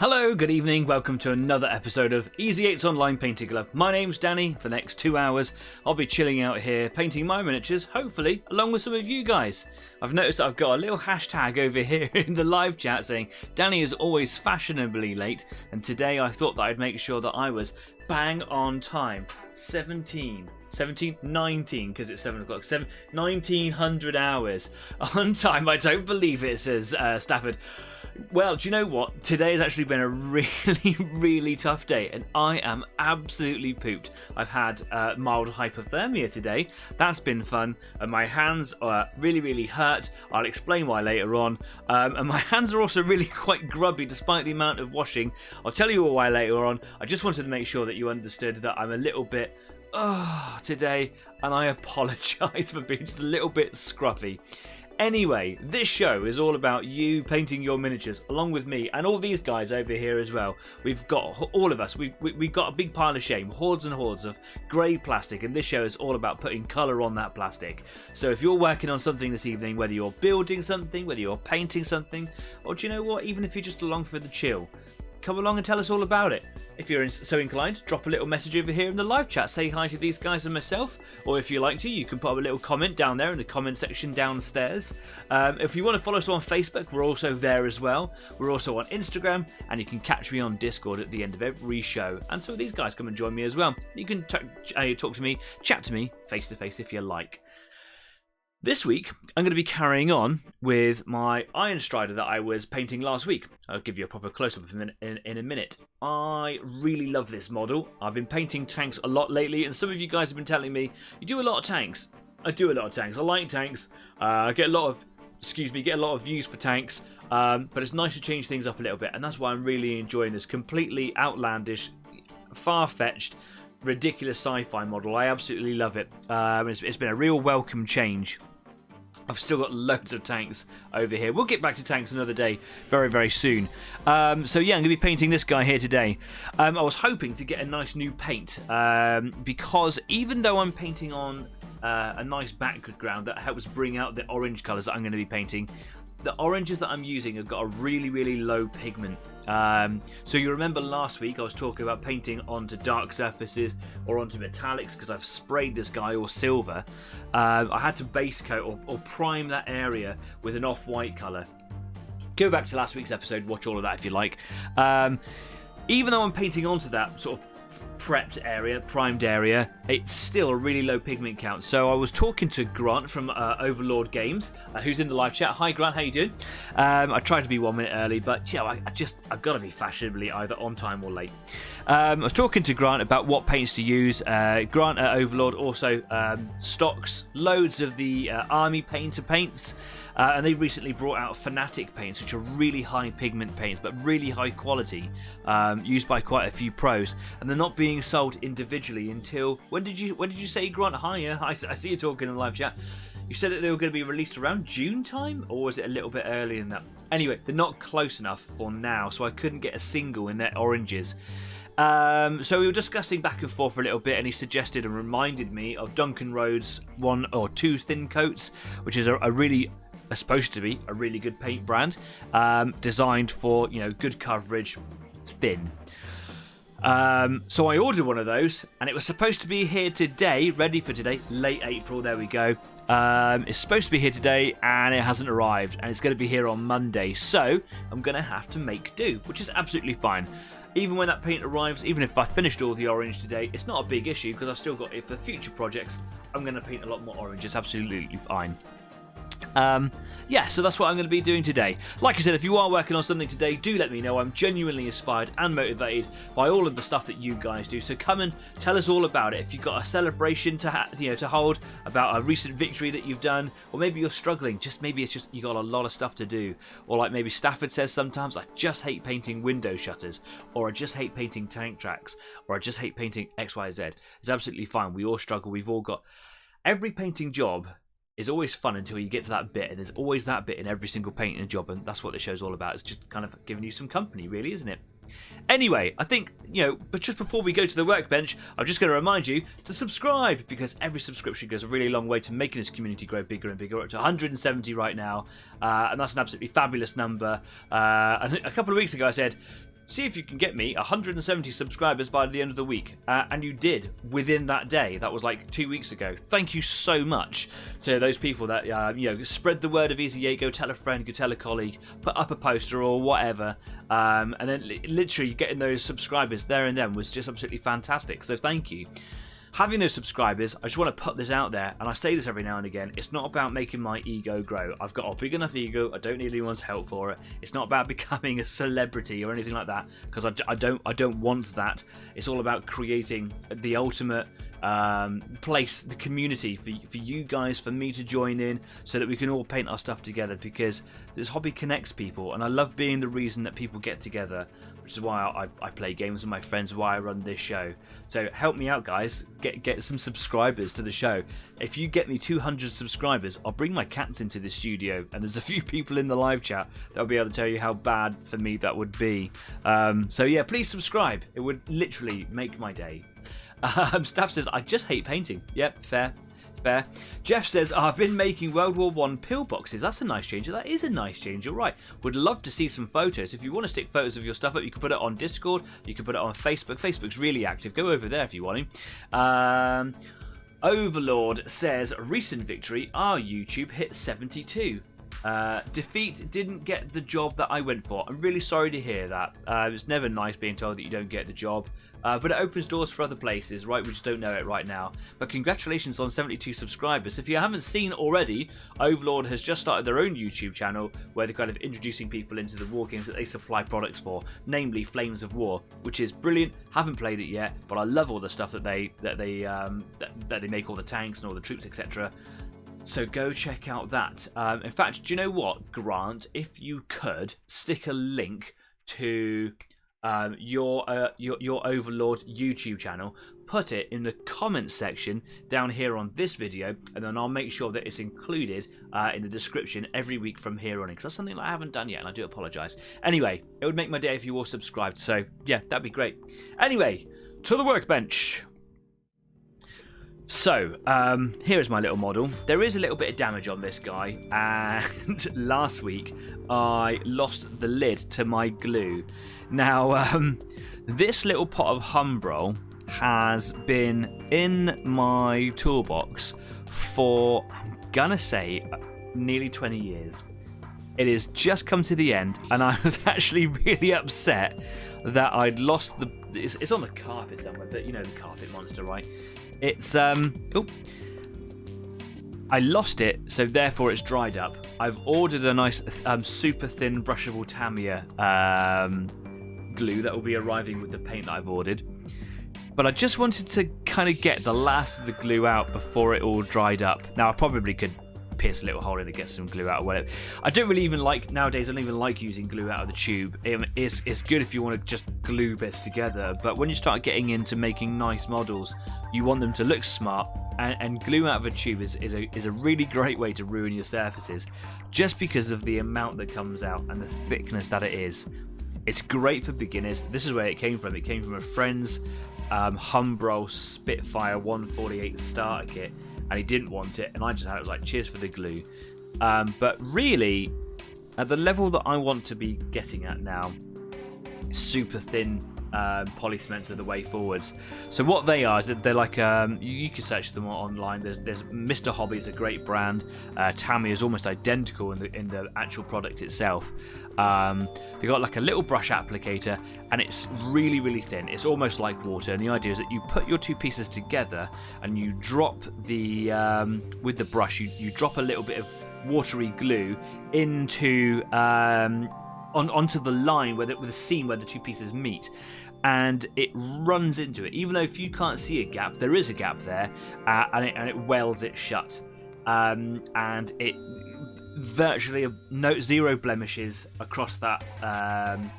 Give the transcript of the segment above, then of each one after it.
Hello, good evening, welcome to another episode of Easy 8's Online Painting Club. My name's Danny. For the next 2 hours, I'll be chilling out here painting my miniatures, hopefully, along with some of you guys. I've noticed that I've got a little hashtag over here in the live chat saying, Danny is always fashionably late, and today I thought that I'd make sure that I was bang on time. 19, because it's 7 o'clock, 1900 hours on time. I don't believe it, says Stafford. Well, do you know what? Today has actually been a really tough day, and I am absolutely pooped. I've had mild hypothermia today. That's been fun, and my hands are really hurt. I'll explain why later on. And my hands are also really quite grubby despite the amount of washing. I'll tell you why later on. I just wanted to make sure that you understood that I'm a little bit today, and I apologise for being just a little bit scruffy. Anyway, this show is all about you painting your miniatures along with me and all these guys over here as well. We've got all of us. We've got a big pile of shame, hordes and hordes of grey plastic, and this show is all about putting colour on that plastic. So if you're working on something this evening, whether you're building something, whether you're painting something, or do you know what, even if you're just along for the chill, come along and tell us all about it. If you're so inclined, drop a little message over here in the live chat. Say hi to these guys and myself. Or if you like to, you can put up a little comment down there in the comment section downstairs. If you want to follow us on Facebook, we're also there as well. We're also on Instagram, and you can catch me on Discord at the end of every show. And so these guys come and join me as well. You can talk to me, chat to me face to face if you like. This week, I'm going to be carrying on with my Ironstrider that I was painting last week. I'll give you a proper close-up in a minute. I really love this model. I've been painting tanks a lot lately, and some of you guys have been telling me, you do a lot of tanks. I do a lot of tanks. I like tanks. I get a lot of views for tanks, but it's nice to change things up a little bit, and that's why I'm really enjoying this completely outlandish, far-fetched, ridiculous sci-fi model. I absolutely love it. It's been a real welcome change. I've still got loads of tanks over here. We'll get back to tanks another day very soon. So yeah, I'm going to be painting this guy here today. I was hoping to get a nice new paint because even though I'm painting on a nice background that helps bring out the orange colours that I'm going to be painting, the oranges that I'm using have got a really low pigment. So you remember last week I was talking about painting onto dark surfaces or onto metallics because I've sprayed this guy all silver. I had to base coat or prime that area with an off-white colour. Go back to last week's episode, watch all of that if you like. Even though I'm painting onto that sort of primed area, it's still a really low pigment count. So I was talking to Grant from Overlord Games, who's in the live chat. Hi Grant, how you doing? I tried to be 1 minute early, but yeah, I've got to be fashionably either on time or late. I was talking to Grant about what paints to use. Grant at Overlord also stocks loads of the army paints. And they've recently brought out Fanatic paints, which are really high pigment paints, but really high quality, used by quite a few pros. And they're not being sold individually until when did you say, Grant? Hi, yeah, I see you talking in the live chat. You said that they were going to be released around June time, or was it a little bit earlier than that? Anyway, they're not close enough for now, so I couldn't get a single in their oranges. So we were discussing back and forth for a little bit, and he suggested and reminded me of Duncan Road's 1 or 2 thin coats, which is supposed to be a really good paint brand, designed for, good coverage, thin. So I ordered one of those, and it was supposed to be here today, ready for today, late April, there we go. It's supposed to be here today, and it hasn't arrived, and it's going to be here on Monday, so I'm going to have to make do, which is absolutely fine. Even when that paint arrives, even if I finished all the orange today, it's not a big issue, because I've still got it for future projects. I'm going to paint a lot more orange, it's absolutely fine. Yeah, so that's what I'm going to be doing today. Like I said, if you are working on something today, do let me know. I'm genuinely inspired and motivated by all of the stuff that you guys do. So come and tell us all about it. If you've got a celebration to hold about a recent victory that you've done, or maybe you're struggling, maybe it's just you got a lot of stuff to do, or like maybe Stafford says sometimes, I just hate painting window shutters, or I just hate painting tank tracks, or I just hate painting XYZ. It's absolutely fine. We all struggle. We've all got every painting job. Is always fun until you get to that bit, and there's always that bit in every single painting job, and that's what the show's all about. It's just kind of giving you some company, really, isn't it? Anyway, I think, but just before we go to the workbench, I'm just going to remind you to subscribe, because every subscription goes a really long way to making this community grow bigger and bigger. We're up to 170 right now, and that's an absolutely fabulous number. And a couple of weeks ago I said, see if you can get me 170 subscribers by the end of the week. And you did within that day. That was like 2 weeks ago. Thank you so much to those people that spread the word of Easy 8. Go tell a friend, go tell a colleague, put up a poster or whatever. And then literally getting those subscribers there and then was just absolutely fantastic. So thank you. Having those subscribers, I just want to put this out there, and I say this every now and again, it's not about making my ego grow. I've got a big enough ego, I don't need anyone's help for it. It's not about becoming a celebrity or anything like that, because I don't want that. It's all about creating the ultimate place, the community for you guys, for me to join in, so that we can all paint our stuff together, because this hobby connects people, and I love being the reason that people get together, which is why I play games with my friends, why I run this show. So help me out, guys. Get some subscribers to the show. If you get me 200 subscribers, I'll bring my cats into the studio, and there's a few people in the live chat that'll be able to tell you how bad for me that would be. So yeah, please subscribe. It would literally make my day. Staff says, I just hate painting. Yep, fair. Jeff says, I've been making World War I pillboxes. That's a nice change. That is a nice change. You're right. Would love to see some photos. If you want to stick photos of your stuff up, you can put it on Discord. You can put it on Facebook. Facebook's really active. Go over there if you want to. Overlord says, recent victory. Our YouTube hit 72. Defeat didn't get the job that I went for. I'm really sorry to hear that. It's never nice being told that you don't get the job. But it opens doors for other places, right? We just don't know it right now. But congratulations on 72 subscribers. If you haven't seen already, Overlord has just started their own YouTube channel where they're kind of introducing people into the war games that they supply products for, namely Flames of War, which is brilliant. Haven't played it yet, but I love all the stuff that they make, all the tanks and all the troops, etc. So go check out that. In fact, do you know what, Grant? If you could stick a link to your Overlord YouTube channel, put it in the comments section down here on this video, and then I'll make sure that it's included in the description every week from here on, because that's something that I haven't done yet, and I do apologise. Anyway, it would make my day if you all subscribed, so yeah, that'd be great. Anyway, to the workbench. So, here is my little model. There is a little bit of damage on this guy, and last week I lost the lid to my glue. Now, this little pot of Humbrol has been in my toolbox for, I'm gonna say, nearly 20 years. It has just come to the end, and I was actually really upset that I'd lost the... It's on the carpet somewhere, but you know the carpet monster, right? It's, I lost it, so therefore it's dried up. I've ordered a nice super thin brushable Tamiya glue that will be arriving with the paint that I've ordered. But I just wanted to kind of get the last of the glue out before it all dried up. Now, I probably could pierce a little hole in to get some glue out or whatever. I don't really even like, nowadays, I don't even like using glue out of the tube. It's good if you want to just glue bits together, but when you start getting into making nice models, you want them to look smart, and glue out of a tube is a really great way to ruin your surfaces, just because of the amount that comes out and the thickness that it is. It's great for beginners. This is where it came from. It came from a friend's Humbrol Spitfire 148 starter kit, and he didn't want it, and I just had it. Was like, cheers for the glue. But really, at the level that I want to be getting at now, super thin poly cements are the way forwards. So what they are is that they're like, you can search them online. There's Mr. Hobby is a great brand. Tamiya is almost identical in the actual product itself. They got like a little brush applicator, and it's really thin. It's almost like water, and the idea is that you put your two pieces together and you drop the with the brush, you drop a little bit of watery glue into onto the line with the seam where the two pieces meet, and it runs into it. Even though if you can't see a gap, there is a gap there, and it welds it shut, and it virtually zero blemishes across that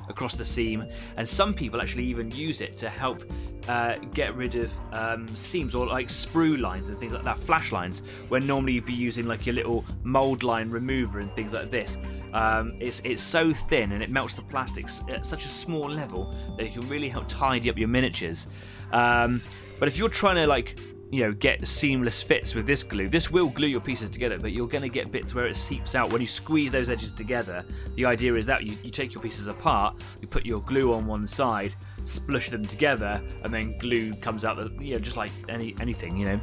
across the seam. And some people actually even use it to help get rid of seams, or like sprue lines and things like that, flash lines, where normally you'd be using like your little mold line remover and things like this. It's so thin, and it melts the plastics at such a small level that it can really help tidy up your miniatures. But if you're trying to like get seamless fits with this glue. This will glue your pieces together, but you're going to get bits where it seeps out when you squeeze those edges together. The idea is that you take your pieces apart, you put your glue on one side, splush them together, and then glue comes out, just like anything.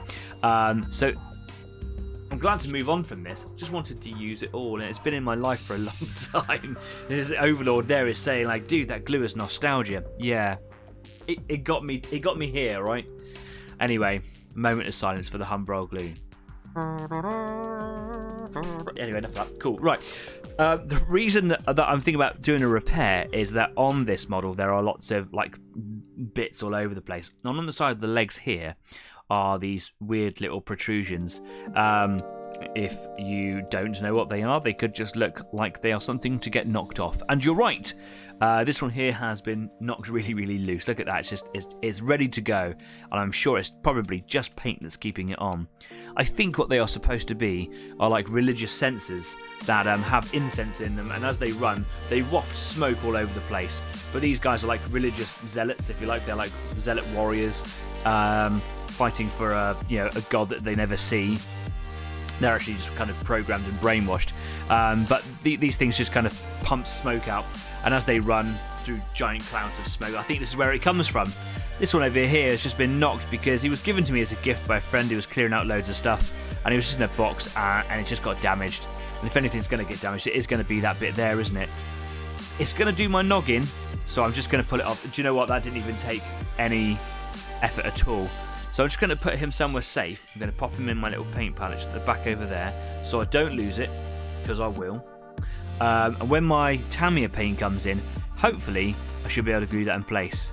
So I'm glad to move on from this. Just wanted to use it all, and it's been in my life for a long time. This Overlord there is saying, like, dude, that glue is nostalgia. Yeah, it got me here, right? Anyway, moment of silence for the Humbrol glue. Anyway, enough of that. Cool. Right. The reason that I'm thinking about doing a repair is that on this model there are lots of like bits all over the place. And on the side of the legs here are these weird little protrusions. If you don't know what they are, they could just look like they are something to get knocked off. And you're right. This one here has been knocked really, really loose. Look at that. It's ready to go. And I'm sure it's probably just paint that's keeping it on. I think what they are supposed to be are like religious censers that have incense in them. And as they run, they waft smoke all over the place. But these guys are like religious zealots, if you like. They're like zealot warriors fighting for a god that they never see. They're actually just kind of programmed and brainwashed. But these things just kind of pump smoke out. And as they run through giant clouds of smoke, I think this is where it comes from. This one over here has just been knocked because he was given to me as a gift by a friend who was clearing out loads of stuff. And he was just in a box and it just got damaged. And if anything's going to get damaged, it is going to be that bit there, isn't it? It's going to do my noggin, so I'm just going to pull it off. Do you know what? That didn't even take any effort at all. So I'm just going to put him somewhere safe. I'm going to pop him in my little paint palette at the back over there so I don't lose it, because I will. And when my Tamiya paint comes in, hopefully I should be able to glue that in place.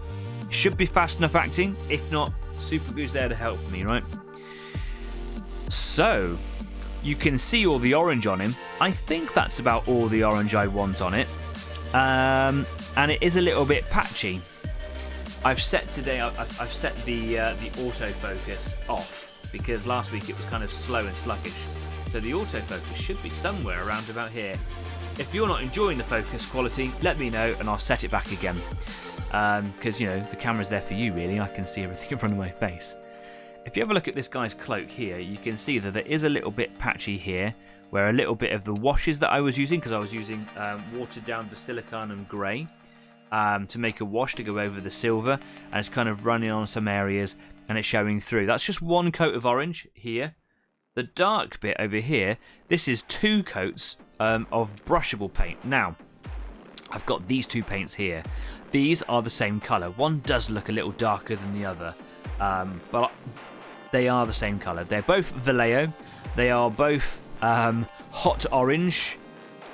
Should be fast enough acting. If not, Super Glue's there to help me, right? So, you can see all the orange on him. I think that's about all the orange I want on it. And it is a little bit patchy. I've set the autofocus off because last week it was kind of slow and sluggish. So the autofocus should be somewhere around about here. If you're not enjoying the focus quality, let me know and I'll set it back again. Because, the camera's there for you, really. I can see everything in front of my face. If you have a look at this guy's cloak here, you can see that there is a little bit patchy here, where a little bit of the washes that I was using, because I was using watered down basilicon and grey to make a wash to go over the silver, and it's kind of running on some areas and it's showing through. That's just one coat of orange here. The dark bit over here, this is 2 coats of brushable paint. Now, I've got these 2 paints here. These are the same colour. One does look a little darker than the other, but they are the same colour. They're both Vallejo. They are both hot orange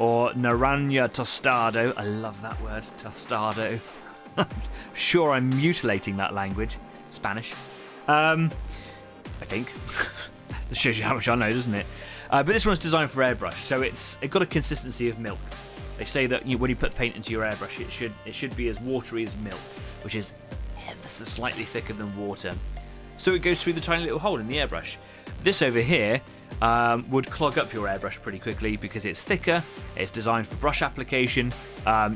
or Naranja Tostado. I love that word, Tostado. Sure, I'm mutilating that language. Spanish. I think. That shows you how much I know, doesn't it? But this one's designed for airbrush, so it's got a consistency of milk. They say that when you put paint into your airbrush, it should be as watery as milk, which is ever so slightly thicker than water. So it goes through the tiny little hole in the airbrush. This over here would clog up your airbrush pretty quickly because it's thicker. It's designed for brush application.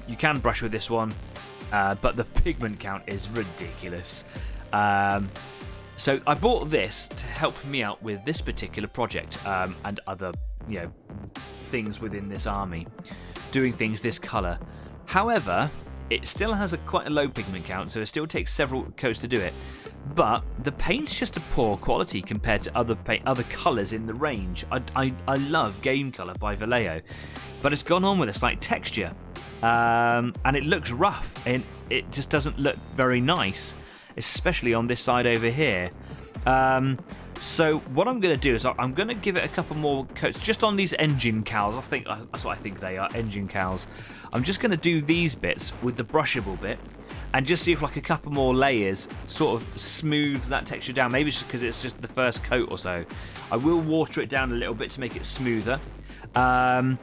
You can brush with this one, but the pigment count is ridiculous. So I bought this to help me out with this particular project and other, things within this army, doing things this colour. However, it still has quite a low pigment count, so it still takes several coats to do it. But the paint's just a poor quality compared to other colours in the range. I love Game Colour by Vallejo, but it's gone on with a slight texture, and it looks rough, and it just doesn't look very nice, especially on this side over here. So what I'm going to do is I'm going to give it a couple more coats just on these engine cowls. I think that's what I think they are, engine cowls. I'm just going to do these bits with the brushable bit and just see if like a couple more layers sort of smooths that texture down. Maybe it's just because it's just the first coat or so. I will water it down a little bit to make it smoother. And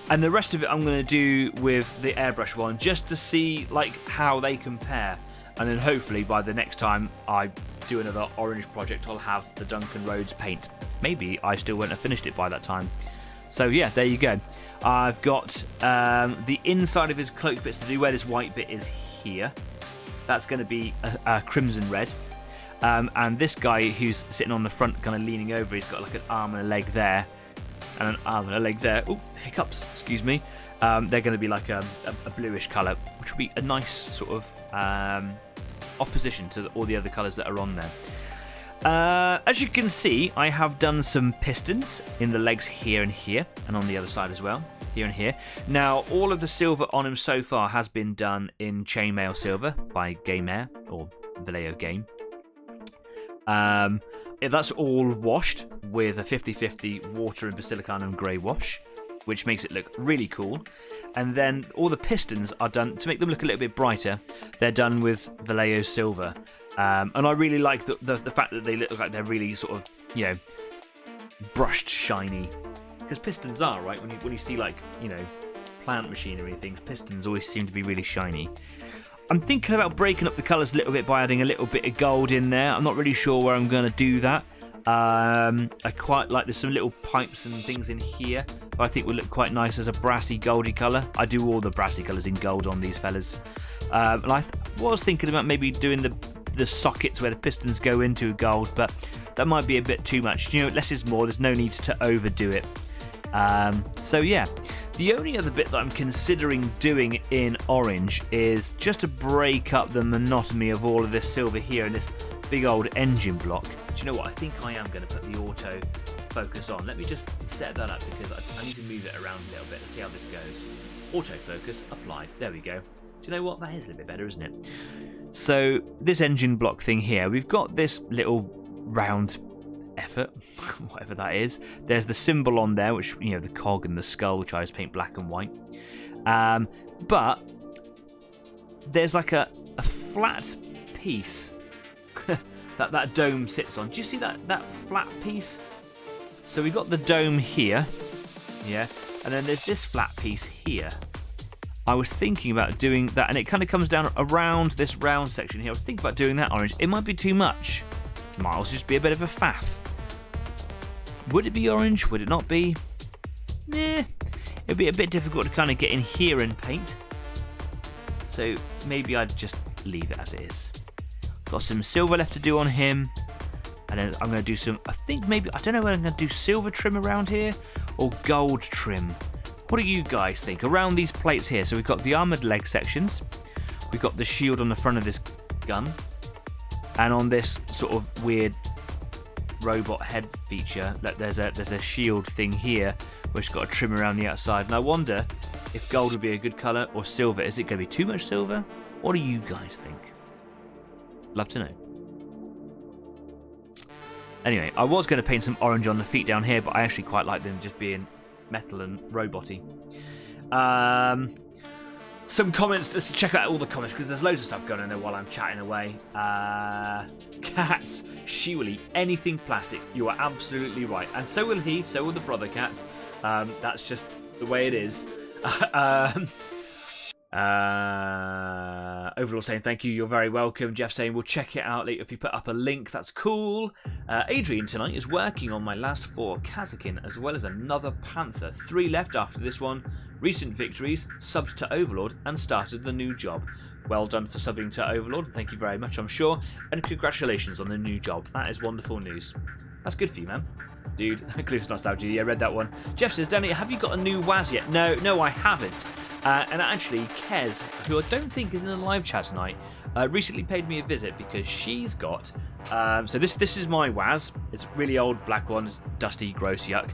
the rest of it I'm going to do with the airbrush one just to see like how they compare. And then hopefully by the next time I do another orange project, I'll have the Duncan Rhodes paint. Maybe I still won't have finished it by that time. So yeah, there you go. I've got the inside of his cloak bits to do, where this white bit is here. That's going to be a crimson red. And this guy who's sitting on the front, kind of leaning over, he's got like an arm and a leg there, and an arm and a leg there. Oh, hiccups, excuse me. They're going to be like a bluish colour, which will be a nice sort of opposition to all the other colours that are on there. As you can see, I have done some pistons in the legs here and here, and on the other side as well, here and here. Now, all of the silver on him so far has been done in chainmail silver by Game Air, or Vallejo Game. That's all washed with a 50-50 water and basilicon grey wash, which makes it look really cool. And then all the pistons are done, to make them look a little bit brighter, they're done with Vallejo silver. And I really like the fact that they look like they're really sort of, you know, brushed shiny. Because pistons are, right? When you see, like, you know, plant machinery and things, pistons always seem to be really shiny. I'm thinking about breaking up the colours a little bit by adding a little bit of gold in there. I'm not really sure where I'm going to do that. I quite like, there's some little pipes and things in here, but I think will look quite nice as a brassy goldy colour. I do all the brassy colours in gold on these fellas. And I was thinking about maybe doing the sockets where the pistons go into gold, but that might be a bit too much. You know, less is more. There's no need to overdo it. So yeah, the only other bit that I'm considering doing in orange is just to break up the monotony of all of this silver here and this big old engine block. Do you know what? I think I am going to put the auto focus on. Let me just set that up because I need to move it around a little bit. Let's see how this goes. Autofocus applied. There we go. Do you know what? That is a little bit better, isn't it? So this engine block thing here, we've got this little round effort, whatever that is. There's the symbol on there, which, you know, the cog and the skull, which I just paint black and white. But there's like a flat piece that dome sits on. Do you see that flat piece? So we've got the dome here, yeah, and then there's this flat piece here. I was thinking about doing that, and it kind of comes down around this round section here. I was thinking about doing that orange. It might be too much. It might also just be a bit of a faff. Would it be orange? Would it not be? Nah. It'd be a bit difficult to kind of get in here and paint. So maybe I'd just leave it as it is. Got some silver left to do on him. And then I'm going to do some, I think maybe, I don't know whether I'm going to do silver trim around here or gold trim. What do you guys think? Around these plates here, so we've got the armoured leg sections. We've got the shield on the front of this gun. And on this sort of weird robot head feature, there's a shield thing here which has got a trim around the outside. And I wonder if gold would be a good colour or silver. Is it going to be too much silver? What do you guys think? Love to know. Anyway, I was going to paint some orange on the feet down here, but I actually quite like them just being metal and roboty. Some comments. Let's check out all the comments because there's loads of stuff going on there while I'm chatting away. Cats, she will eat anything plastic. You are absolutely right, and so will he. So will the brother cats. That's just the way it is. Overall saying thank you, you're very welcome. Jeff saying we'll check it out later if you put up a link. That's cool. Adrian tonight is working on my last 4 Kazakin as well as another Panther. 3 left after this one. Recent victories, subbed to Overlord and started the new job. Well done for subbing to Overlord. Thank you very much, I'm sure. And congratulations on the new job. That is wonderful news. That's good for you, man. Dude, Cliff's Nostalgia, yeah, read that one. Jeff says, Danny, have you got a new WAS yet? No, I haven't. And actually, Kez, who I don't think is in the live chat tonight, recently paid me a visit because she's got... so this is my WAS. It's a really old black one. It's dusty, gross, yuck.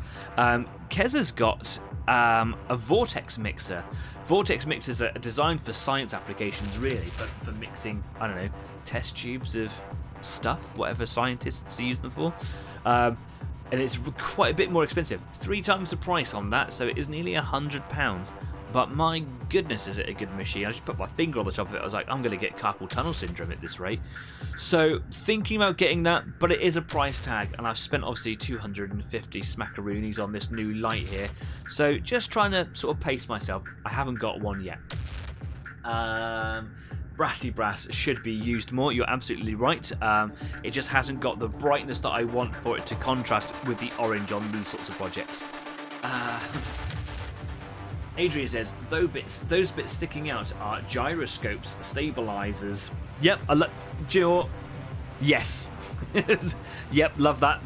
Kez has got a Vortex mixer. Vortex mixers are designed for science applications, really, for mixing, I don't know, test tubes of stuff, whatever scientists use them for. And it's quite a bit more expensive. 3 times the price on that, so it is nearly £100. But my goodness, is it a good machine. I just put my finger on the top of it. I was like, I'm going to get carpal tunnel syndrome at this rate. So thinking about getting that, but it is a price tag. And I've spent obviously 250 smackaroonies on this new light here. So just trying to sort of pace myself. I haven't got one yet. Brassy brass should be used more. You're absolutely right. It just hasn't got the brightness that I want for it to contrast with the orange on these sorts of projects. Adrian says, those bits sticking out are gyroscopes, stabilizers. Yep, do you know what? Yes. Yep, love that.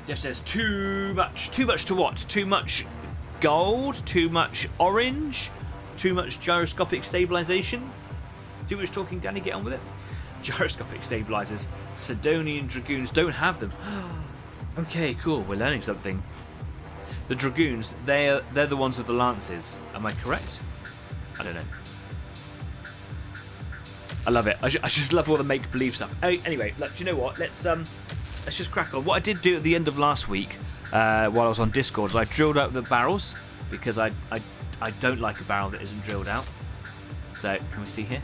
Jeff says too much. Too much to what? Too much gold? Too much orange? Too much gyroscopic stabilization? Too much talking, Danny, get on with it. Gyroscopic stabilizers. Sidonian Dragoons don't have them. Okay, cool, we're learning something. The Dragoons, they're the ones with the lances. Am I correct? I don't know. I love it. I just love all the make-believe stuff. Anyway, look, do you know what? Let's just crack on. What I did do at the end of last week, while I was on Discord, is I drilled out the barrels because I don't like a barrel that isn't drilled out. So can we see here?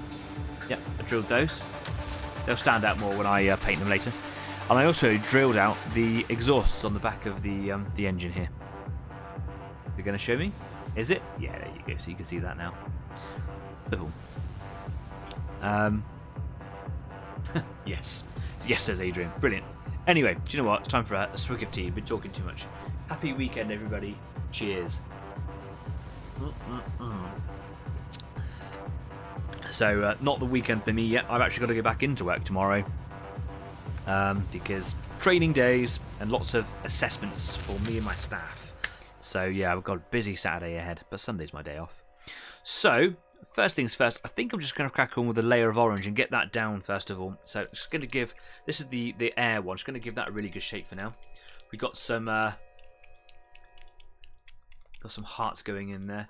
Yep, I drilled those. They'll stand out more when I paint them later. And I also drilled out the exhausts on the back of the engine here. You're going to show me? Is it? Yeah, there you go. So you can see that now. Little. Yes. Yes, says Adrian. Brilliant. Anyway, do you know what? It's time for a swig of tea. Been talking too much. Happy weekend, everybody. Cheers. So, not the weekend for me yet. I've actually got to go back into work tomorrow. Because training days and lots of assessments for me and my staff. So, yeah, I've got a busy Saturday ahead. But Sunday's my day off. So, first things first, I think I'm just going to crack on with a layer of orange and get that down first of all. So, just going to give, this is the air one, just going to give that a really good shape for now. We got some hearts going in there.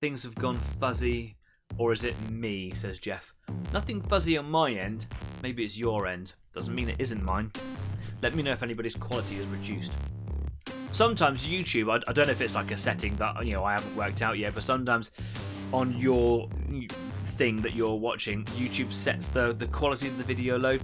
Things have gone fuzzy, or is it me, says Jeff. Nothing fuzzy on my end, maybe it's your end. Doesn't mean it isn't mine. Let me know if anybody's quality is reduced. Sometimes YouTube, I don't know if it's like a setting that I haven't worked out yet, but sometimes on your thing that you're watching, YouTube sets the quality of the video low.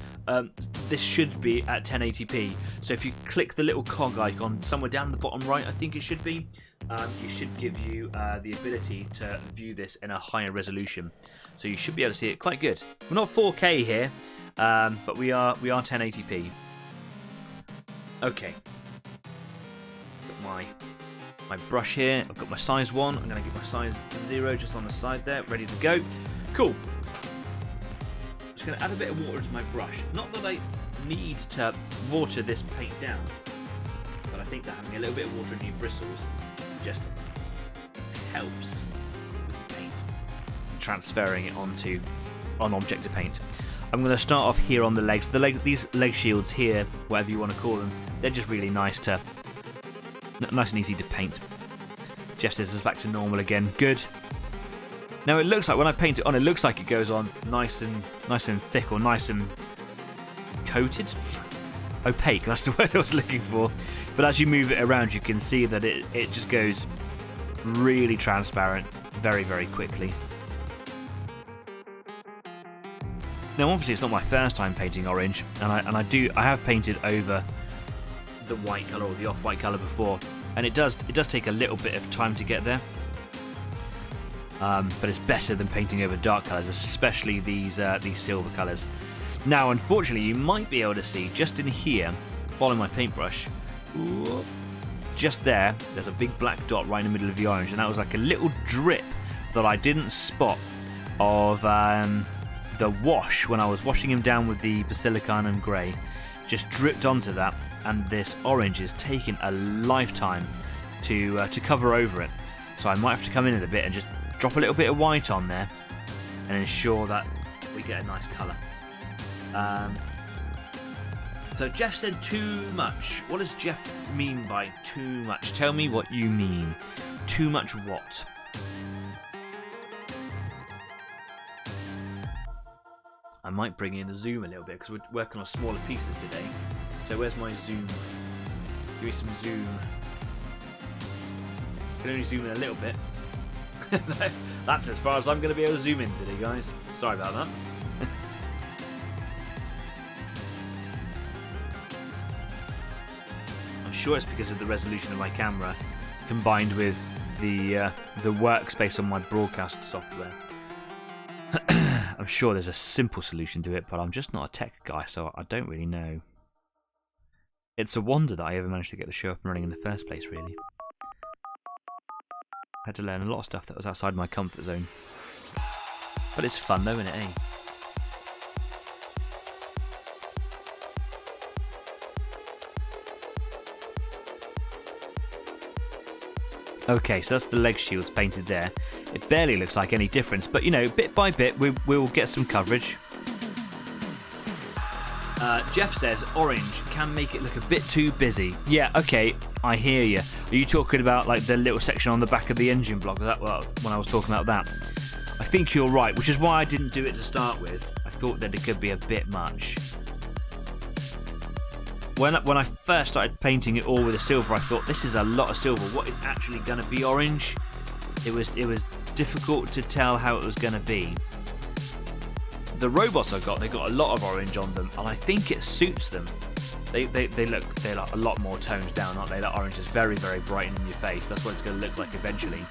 This should be at 1080p. So if you click the little cog icon somewhere down the bottom right, I think it should be, it should give you the ability to view this in a higher resolution. So you should be able to see it quite good. We're not 4K here, but we are 1080p. Okay. Got my brush here. I've got my size 1. I'm going to get my size 0 just on the side there, ready to go. Cool. Just going to add a bit of water to my brush. Not that I need to water this paint down, but I think that having a little bit of water in your bristles just helps with the paint, transferring it onto on object to paint. I'm going to start off here on the legs. These leg shields here, whatever you want to call them, they're just really nice and easy to paint. Jeff says it's back to normal again. Good. Now it looks like when I paint it on, it looks like it goes on nice and thick, or nice and coated. Opaque, that's the word I was looking for. But as you move it around, you can see that it just goes really transparent very, very quickly. Now obviously it's not my first time painting orange, and I have painted over the white colour or the off-white colour before, and it does take a little bit of time to get there, but it's better than painting over dark colours, especially these silver colours. Now unfortunately you might be able to see just in here, follow my paintbrush, just there's a big black dot right in the middle of the orange, and that was like a little drip that I didn't spot of the wash when I was washing him down with the Basilicon and grey. Just dripped onto that, and this orange is taking a lifetime to cover over it. So I might have to come in a bit and just drop a little bit of white on there and ensure that we get a nice colour. So Jeff said too much. What does Jeff mean by too much? Tell me what you mean. Too much what? I might bring in a zoom a little bit because we're working on smaller pieces today. So where's my zoom? Give me some zoom. Can only zoom in a little bit. That's as far as I'm going to be able to zoom in today, guys. Sorry about that. I'm sure it's because of the resolution of my camera combined with the workspace on my broadcast software. I'm sure there's a simple solution to it, but I'm just not a tech guy, so I don't really know. It's a wonder that I ever managed to get the show up and running in the first place, really. I had to learn a lot of stuff that was outside my comfort zone. But it's fun though, isn't it, eh? Okay, so that's the leg shields painted there. It barely looks like any difference, but you know, bit by bit, we will get some coverage. Jeff says orange can make it look a bit too busy. Yeah, okay, I hear you. Are you talking about like the little section on the back of the engine block? Is that when I was talking about that? I think you're right, which is why I didn't do it to start with. I thought that it could be a bit much. When I first started painting it all with a silver, I thought this is a lot of silver. What is actually going to be orange? It was difficult to tell how it was going to be. The robots they got a lot of orange on them, and I think it suits them. They look a lot more toned down, aren't they? That orange is very, very bright in your face. That's what it's going to look like eventually.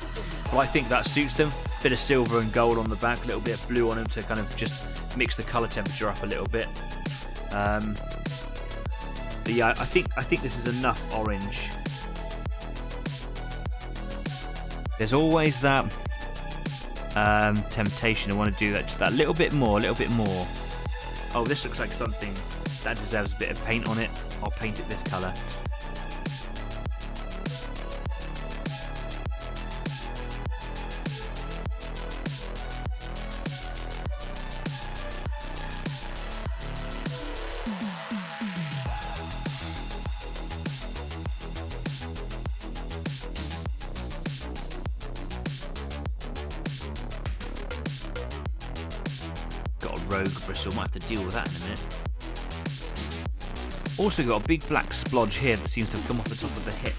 But I think that suits them. Bit of silver and gold on the back, a little bit of blue on them to kind of just mix the colour temperature up a little bit. But yeah, I think this is enough orange. There's always that temptation to want to do that, just that little bit more. Oh, this looks like something that deserves a bit of paint on it. I'll paint it this colour. Got a rogue bristle, might have to deal with that in a minute. Also got a big black splodge here that seems to have come off the top of the hip.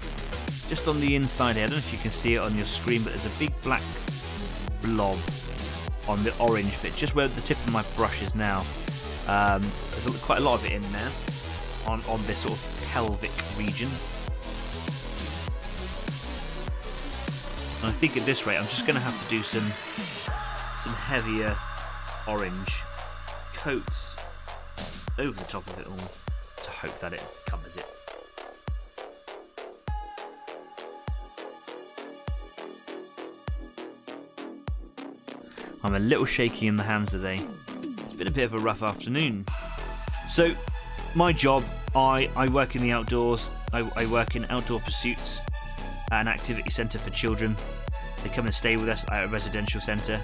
Just on the inside here, I don't know if you can see it on your screen, but there's a big black blob on the orange bit, just where the tip of my brush is now. There's quite a lot of it in there, on this sort of pelvic region. And I think at this rate I'm just going to have to do some heavier orange coats over the top of it all to hope that it covers it. I'm a little shaky in the hands today. It's been a bit of a rough afternoon. So my job, I work in the outdoors. I work in outdoor pursuits at an activity centre for children. They come and stay with us at a residential centre.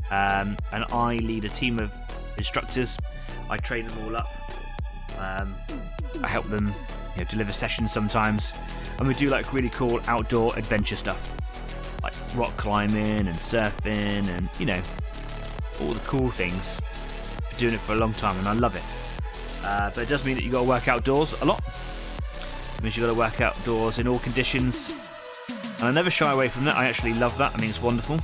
And I lead a team of instructors. I train them all up. I help them, deliver sessions sometimes, and we do like really cool outdoor adventure stuff, like rock climbing and surfing, and all the cool things. Been doing it for a long time, and I love it. But it does mean that you got to work outdoors a lot. It means you got to work outdoors in all conditions, and I never shy away from that. I actually love that. I mean, it's wonderful.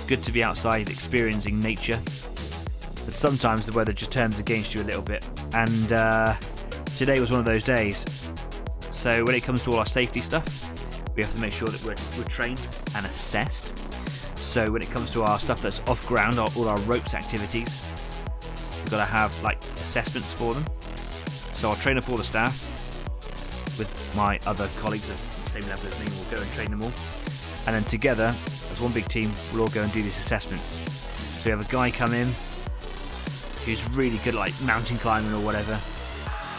Good to be outside experiencing nature, but sometimes the weather just turns against you a little bit, and today was one of those days. So when it comes to all our safety stuff, we have to make sure that we're trained and assessed. So when it comes to our stuff that's off ground, all our ropes activities, we've got to have like assessments for them. So I'll train up all the staff with my other colleagues at the same level as me. We'll go and train them all, and then together as one big team, we'll all go and do these assessments. So we have a guy come in who's really good at like mountain climbing or whatever,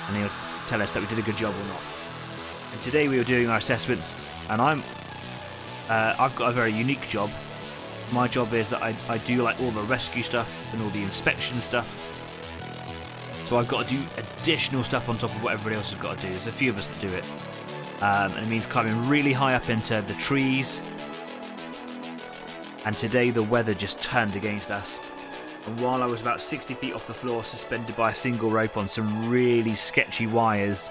and he'll tell us that we did a good job or not. And today we were doing our assessments, and I've got a very unique job. My job is that I do like all the rescue stuff and all the inspection stuff. So I've got to do additional stuff on top of what everybody else has got to do. There's a few of us that do it. And it means climbing really high up into the trees. And today the weather just turned against us. And while I was about 60 feet off the floor, suspended by a single rope on some really sketchy wires,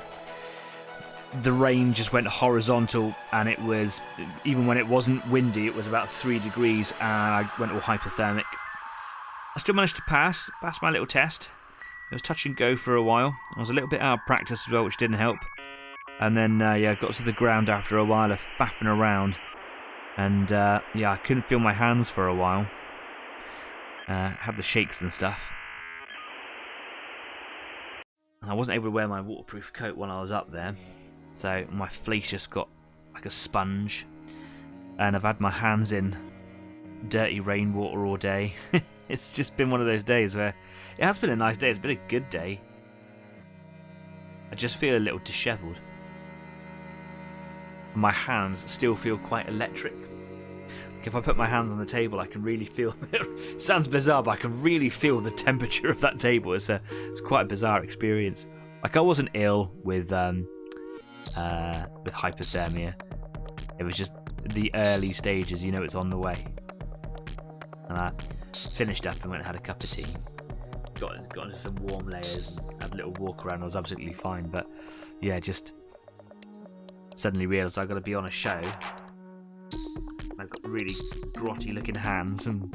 the rain just went horizontal, and it was, even when it wasn't windy, it was about 3 degrees, and I went all hypothermic. I still managed to pass my little test. It was touch and go for a while. I was a little bit out of practice as well, which didn't help. And then, got to the ground after a while of faffing around. And, I couldn't feel my hands for a while. Had the shakes and stuff. And I wasn't able to wear my waterproof coat when I was up there. So my fleece just got like a sponge. And I've had my hands in dirty rainwater all day. It's just been one of those days where it has been a nice day. It's been a good day. I just feel a little dishevelled. my hands still feel quite electric. Like if I put my hands on the table, I can really feel. It sounds bizarre, but I can really feel the temperature of that table. It's quite a bizarre experience. Like I wasn't ill with hypothermia. It was just the early stages. You know, it's on the way. And I finished up and went and had a cup of tea. Got into some warm layers and had a little walk around. I was absolutely fine, but yeah, just suddenly realised I've got to be on a show. I've got really grotty looking hands and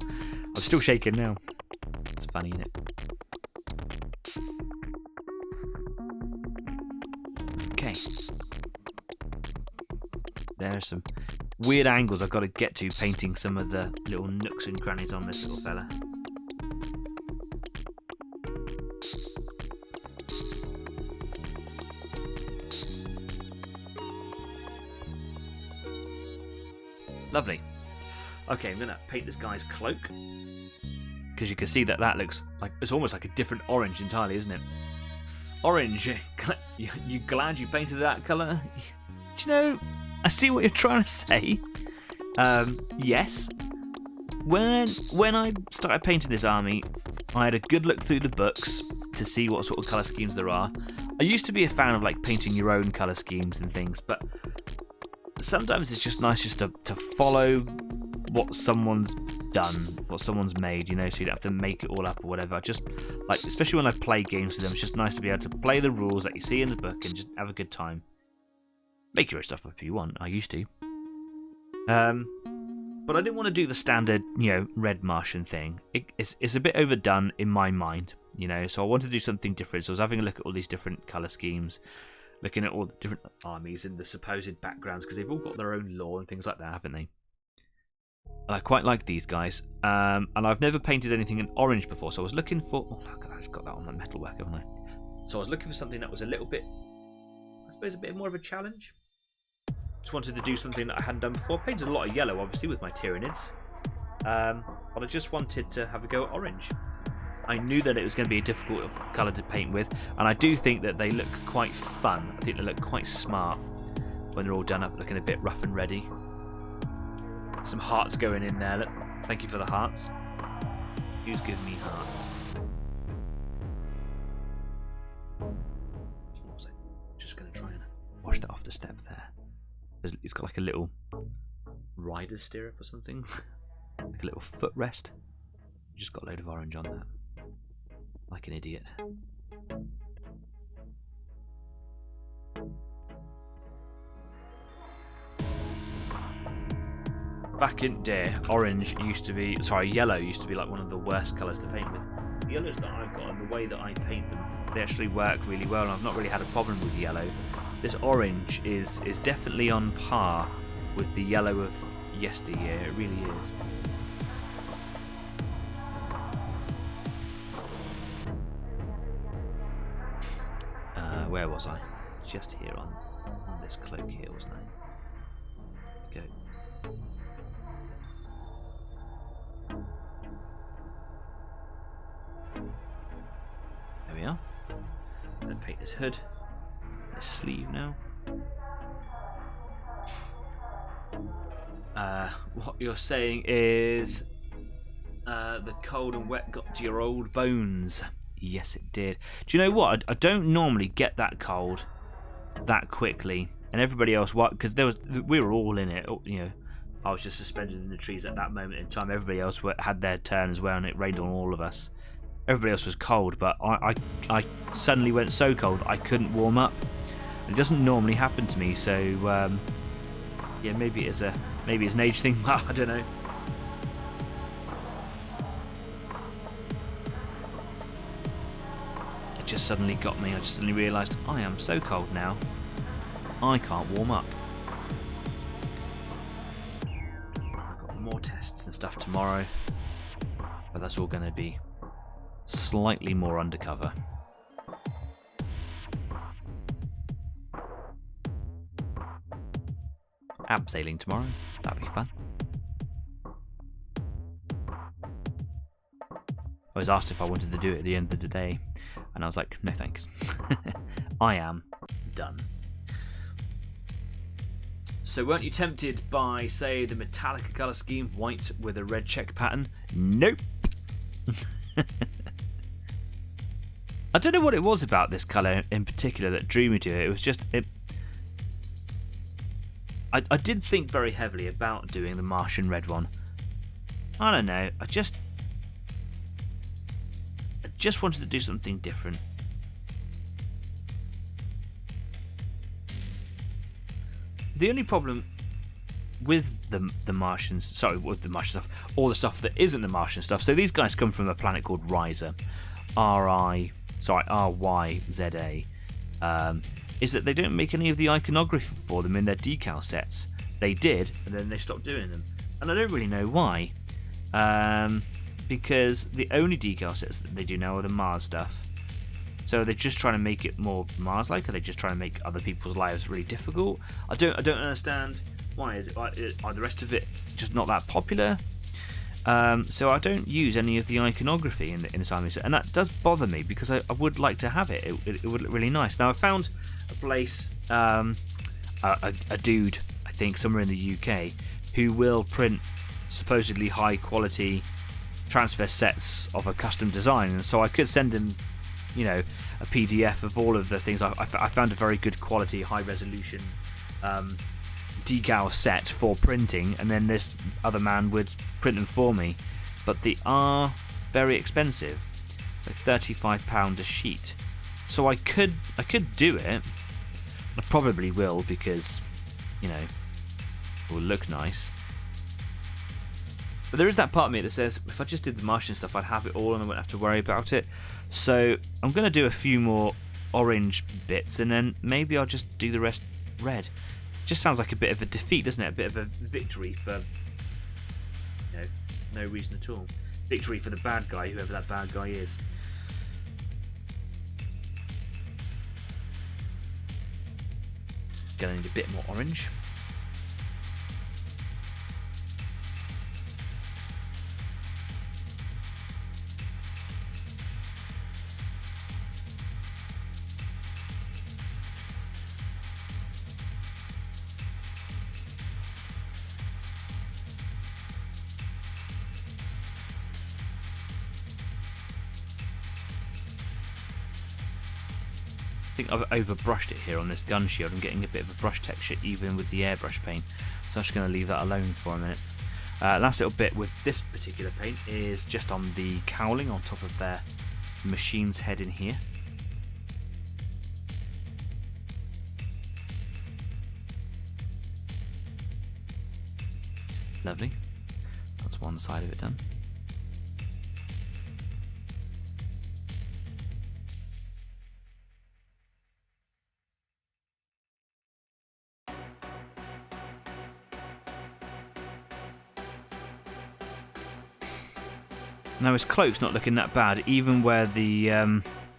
I'm still shaking now. It's funny, isn't it? Okay. There are some weird angles I've got to get to painting some of the little nooks and crannies on this little fella. Lovely. Okay, I'm going to paint this guy's cloak. Because you can see that that looks like, it's almost like a different orange entirely, isn't it? Orange. You glad you painted that colour? Do you know, I see what you're trying to say. Yes. When I started painting this army, I had a good look through the books to see what sort of colour schemes there are. I used to be a fan of like painting your own colour schemes and things, but sometimes it's just nice just to follow what someone's done, what someone's made, you know, so you don't have to make it all up or whatever. Just like, especially when I play games with them, it's just nice to be able to play the rules that you see in the book and just have a good time. Make your own stuff up if you want. I used to. But I didn't want to do the standard, you know, red Martian thing. It's a bit overdone in my mind, you know, so I wanted to do something different. So I was having a look at all these different colour schemes, looking at all the different armies and the supposed backgrounds, because they've all got their own lore and things like that, haven't they? And I quite like these guys. And I've never painted anything in orange before, so I was looking for... Oh, look, I've got that on my metalwork, haven't I? So I was looking for something that was a little bit... I suppose a bit more of a challenge. Just wanted to do something that I hadn't done before. Painted a lot of yellow, obviously, with my Tyranids. But I just wanted to have a go at orange. I knew that it was going to be a difficult colour to paint with, and I do think that they look quite fun. I think they look quite smart when they're all done up, looking a bit rough and ready. Some hearts going in there. Look, thank you for the hearts. Who's giving me hearts? What was it? Just going to try and wash that off the step there. It's got like a little rider's stirrup or something, like a little footrest. Just got a load of orange on that, like an idiot. Back in day, orange used to be, sorry, yellow used to be like one of the worst colours to paint with. The yellows that I've got and the way that I paint them, they actually work really well, and I've not really had a problem with yellow. This orange is definitely on par with the yellow of yesteryear. It really is. Where was I? Just here on this cloak here, wasn't I? Go. There we are. Then paint this hood, this sleeve now. What you're saying is the cold and wet got to your old bones. Yes, it did. Do you know what? I don't normally get that cold that quickly, and everybody else, what? Because we were all in it. You know, I was just suspended in the trees at that moment in time. Everybody else had their turn as well, and it rained on all of us. Everybody else was cold, but I suddenly went so cold I couldn't warm up. It doesn't normally happen to me, so yeah, maybe it's an age thing. I don't know. It just suddenly got me. I just suddenly realised I am so cold now. I can't warm up. I've got more tests and stuff tomorrow, but that's all going to be slightly more undercover. Abseiling tomorrow. That'd be fun. I was asked if I wanted to do it at the end of the day, and I was like, no thanks. I am done. So weren't you tempted by, say, the Metallica colour scheme, white with a red check pattern? Nope. I don't know what it was about this colour in particular that drew me to it. It was just... I did think very heavily about doing the Martian red one. I don't know. I just wanted to do something different. The only problem with the Martians, sorry, with the Martian stuff, all the stuff that isn't the Martian stuff. So these guys come from a planet called Ryza, RYZA. Is that they don't make any of the iconography for them in their decal sets. They did, and then they stopped doing them, and I don't really know why. Because the only decal sets that they do now are the Mars stuff. So they're just trying to make it more Mars-like. Are they just trying to make other people's lives really difficult? I don't understand why. Are the rest of it just not that popular? So I don't use any of the iconography in this army set, and that does bother me because I would like to have it. It would look really nice. Now I found a place, a dude, I think somewhere in the UK, who will print supposedly high quality transfer sets of a custom design, and so I could send him, you know, a PDF of all of the things. I found a very good quality, high resolution decal set for printing, and then this other man would print them for me, but they are very expensive, like £35 a sheet. So I could do it. I probably will because, you know, it will look nice. But there is that part of me that says if I just did the Martian stuff, I'd have it all and I wouldn't have to worry about it. So I'm going to do a few more orange bits, and then maybe I'll just do the rest red. Just sounds like a bit of a defeat, doesn't it? A bit of a victory for, you know, no reason at all. Victory for the bad guy, whoever that bad guy is. Gonna need a bit more orange. I think I've overbrushed it here on this gun shield. I'm getting a bit of a brush texture even with the airbrush paint, so I'm just going to leave that alone for a minute. Last little bit with this particular paint is just on the cowling on top of their machine's head in here. Lovely. That's one side of it done. Now it's close, not looking that bad, even where the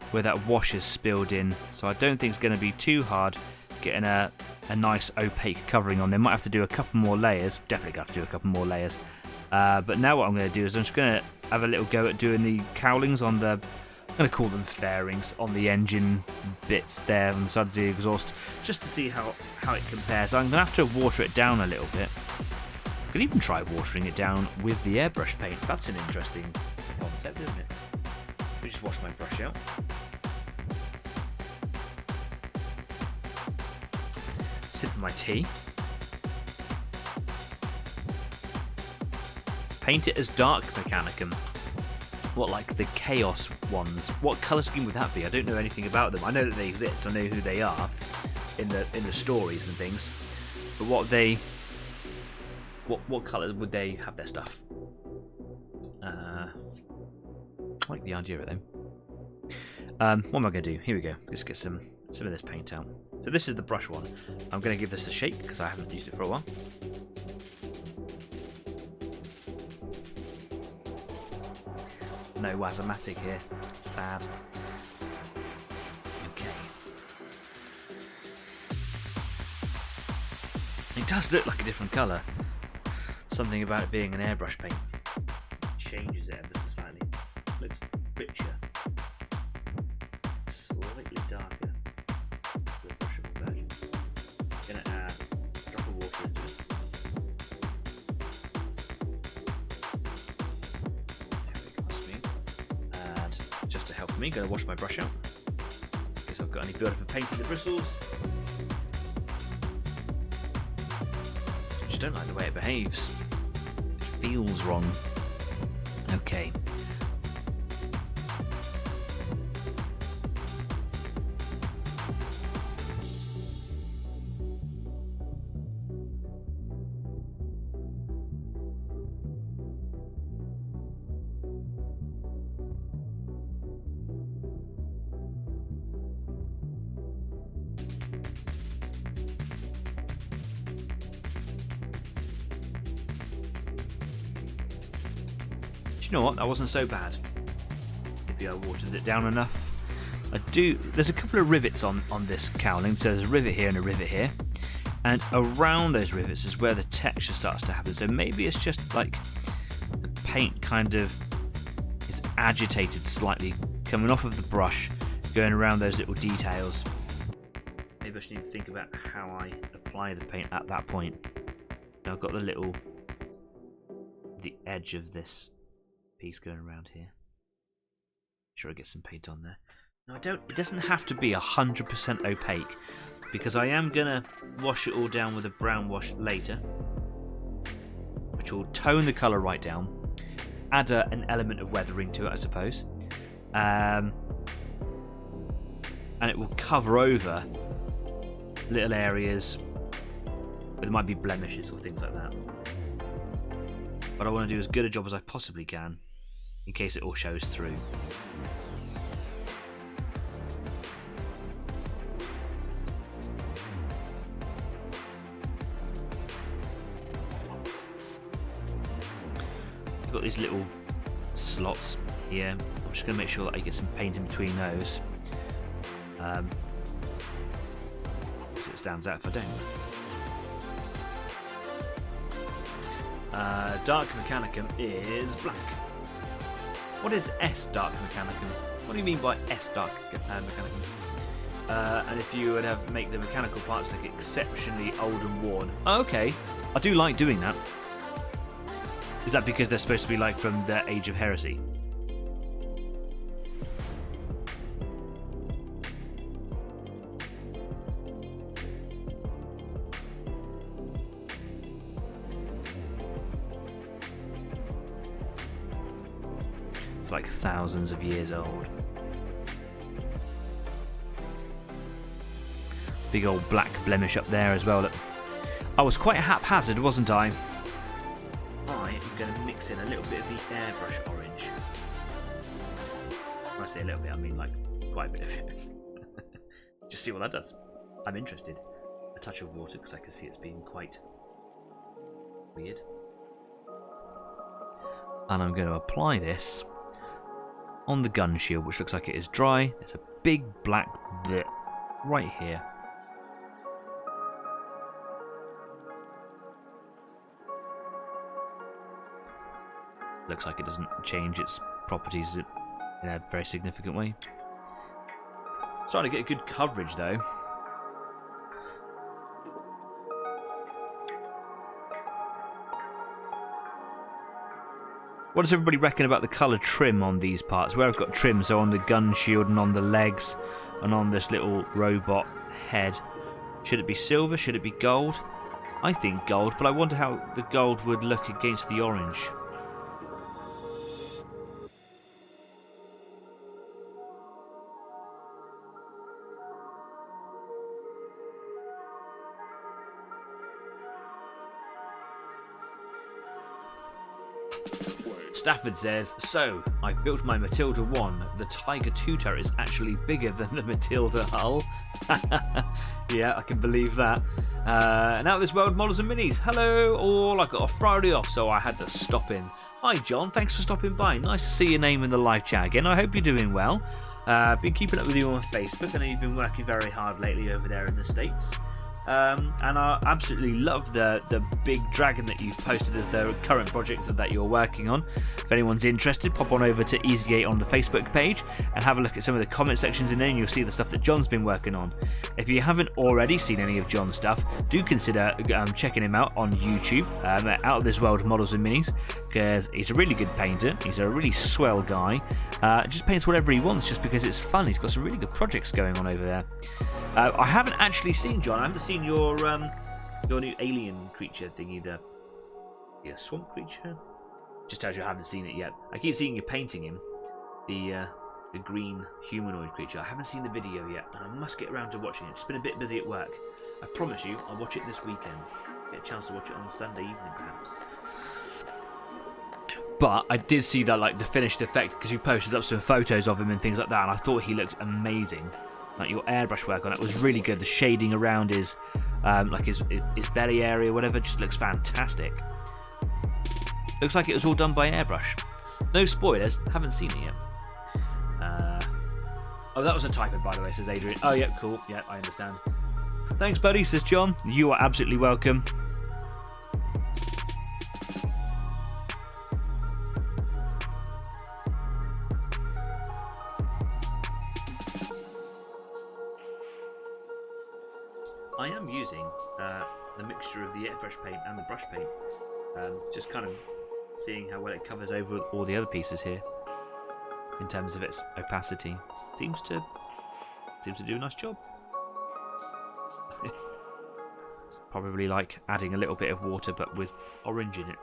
where that wash has spilled in. So I don't think it's going to be too hard getting a nice opaque covering on there. Might have to do a couple more layers. Definitely have to do a couple more layers. But now what I'm going to do is I'm just going to have a little go at doing the cowlings on the, I'm going to call them fairings, on the engine bits there on the side of the exhaust, just to see how it compares. I'm going to have to water it down a little bit. I could even try watering it down with the airbrush paint. That's an interesting concept, isn't it? Let me just wash my brush out. Sip of my tea. Paint it as dark Mechanicum. What, like the Chaos ones? What colour scheme would that be? I don't know anything about them. I know that they exist. I know who they are in the stories and things. But what colour would they have their stuff? I like the idea of it though. What am I going to do? Here we go. Let's get some of this paint out. So this is the brush one. I'm going to give this a shake because I haven't used it for a while. No Wazomatic here. Sad. Okay. It does look like a different colour. Something about it being an airbrush paint changes it ever so slightly. Looks richer. Slightly darker. The brushable version. I'm going to add a drop of water just to help me. Go wash my brush out. In case I've got any build-up of paint in the bristles. I just don't like the way it behaves. It feels wrong. Okay. You know what? That wasn't so bad. Maybe I watered it down enough. There's a couple of rivets on this cowling. So there's a rivet here and a rivet here. And around those rivets is where the texture starts to happen. So maybe it's just like the paint kind of is agitated slightly, coming off of the brush, going around those little details. Maybe I should need to think about how I apply the paint at that point. Now I've got the edge of this piece going around here. Sure, I get some paint on there. Now it doesn't have to be 100% opaque, because I am gonna wash it all down with a brown wash later, which will tone the colour right down, add an element of weathering to it, I suppose, and it will cover over little areas where there might be blemishes or things like that. But I want to do as good a job as I possibly can, in case it all shows through. You've got these little slots here. I'm just going to make sure that I get some paint in between those. Because it stands out if I don't. Dark Mechanicum is black. What is S Dark Mechanicum? What do you mean by S Dark Mechanicum? And if you would make the mechanical parts look exceptionally old and worn. Oh, okay, I do like doing that. Is that because they're supposed to be like from the Age of Heresy? Like thousands of years old. Big old black blemish up there as well. Look. I was quite haphazard, wasn't I? I am going to mix in a little bit of the airbrush orange. When I say a little bit, I mean like quite a bit of it. Just see what that does. I'm interested. A touch of water because I can see it's being quite weird. And I'm going to apply this on the gun shield, which looks like it is dry. There's a big black bit right here. Looks like it doesn't change its properties in a very significant way. Starting to get good coverage though. What does everybody reckon about the colour trim on these parts? Where I've got trim, so on the gun shield and on the legs and on this little robot head. Should it be silver? Should it be gold? I think gold, but I wonder how the gold would look against the orange. Stafford says, so, I've built my Matilda 1. The Tiger 2 turret is actually bigger than the Matilda hull. Yeah, I can believe that. Now this World Models and Minis. Hello all, I got a Friday off, so I had to stop in. Hi John, thanks for stopping by. Nice to see your name in the live chat again. I hope you're doing well. Been keeping up with you on Facebook. I know you've been working very hard lately over there in the States. and I absolutely love the big dragon that you've posted as the current project that you're working on. If anyone's interested, pop on over to Easy 8 on the Facebook page and have a look at some of the comment sections in there, and you'll see the stuff that John's been working on. If you haven't already seen any of John's stuff, do consider checking him out on YouTube, Out of This World Models and Minis, because he's a really good painter. He's a really swell guy. Just paints whatever he wants just because it's fun. He's got some really good projects going on over there. I haven't actually seen, John. I haven't seen your new alien creature thing either. Yeah, swamp creature. Just tells you I haven't seen it yet. I keep seeing you painting him, the green humanoid creature. I haven't seen the video yet, and I must get around to watching it. Just been a bit busy at work. I promise you, I'll watch it this weekend. Get a chance to watch it on Sunday evening, perhaps. But I did see that, like, the finished effect, because you posted up some photos of him and things like that, and I thought he looked amazing. Like, your airbrush work on it was really good. The shading around his belly area, whatever, just looks fantastic. Looks like it was all done by airbrush. No spoilers, haven't seen it yet. Oh, that was a typo, by the way, says Adrian. Oh, yeah, cool. Yeah, I understand. Thanks, buddy, says John. You are absolutely welcome. I am using the mixture of the airbrush paint and the brush paint, just kind of seeing how well it covers over all the other pieces here in terms of its opacity. Seems to do a nice job. It's probably like adding a little bit of water but with orange in it.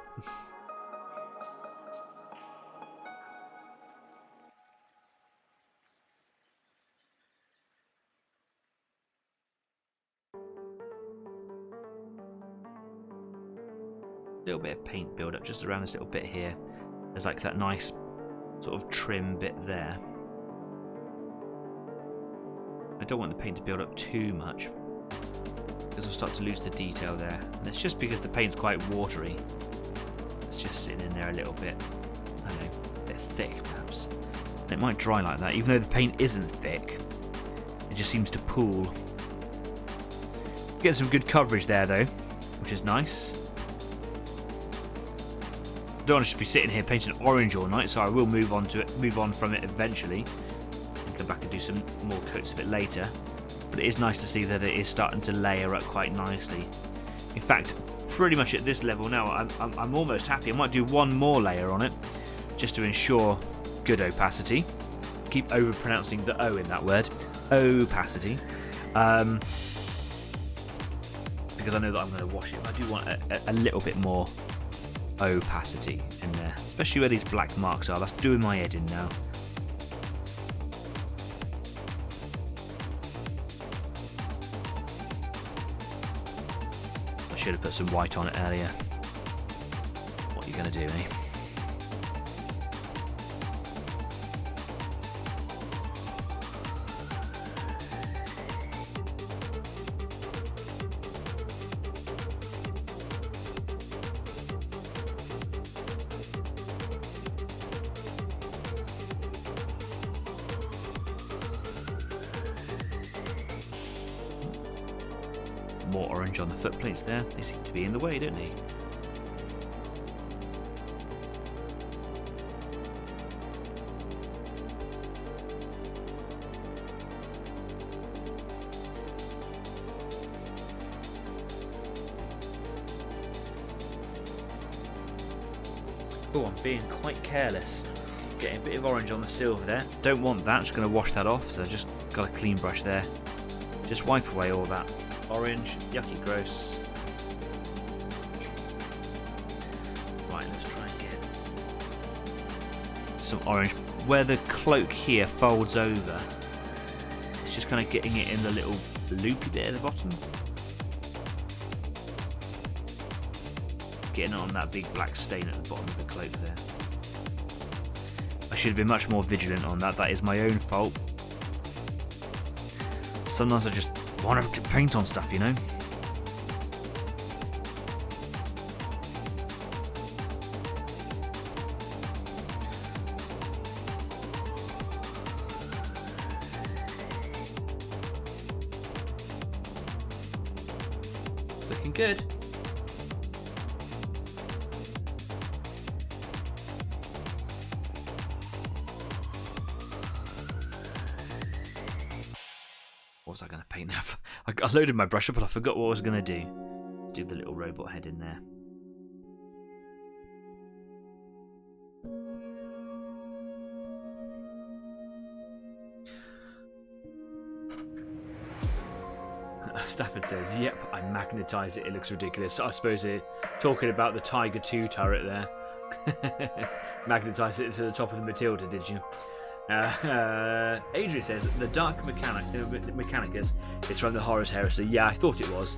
Little bit of paint build up just around this little bit here. There's like that nice sort of trim bit there. I don't want the paint to build up too much because we'll start to lose the detail there, and it's just because the paint's quite watery. It's just sitting in there a little bit, I don't know, a bit thick perhaps, and it might dry like that even though the paint isn't thick. It just seems to pool. Get some good coverage there though, which is nice. Don't want to just be sitting here painting orange all night, so I will move on from it eventually and come back and do some more coats of it later. But it is nice to see that it is starting to layer up quite nicely. In fact, pretty much at this level now, I'm almost happy. I might do one more layer on it just to ensure good opacity. Keep over-pronouncing the O in that word, opacity, because I know that I'm going to wash it. I do want a little bit more opacity in there, especially where these black marks are. That's doing my head in now. I should have put some white on it earlier. What are you going to do, eh? More orange on the foot plates there. They seem to be in the way, don't they? Oh, I'm being quite careless. Getting a bit of orange on the silver there. Don't want that. I'm just going to wash that off. So I just got a clean brush there. Just wipe away all that orange, yucky, gross. Right, let's try and get some orange. Where the cloak here folds over, it's just kind of getting it in the little loopy bit at the bottom. Getting it on that big black stain at the bottom of the cloak there. I should have been much more vigilant on that. That is my own fault. Sometimes I just want to paint on stuff, you know. looking good. What was I going to paint that for? I loaded my brush up and I forgot what I was going to do. Let's do the little robot head in there. Stafford says, yep, I magnetised it. It looks ridiculous. I suppose they're talking about the Tiger 2 turret there. Magnetised it to the top of the Matilda, did you? Adrian says, the Dark Mechanicus is from the Horus Heresy. Yeah, I thought it was.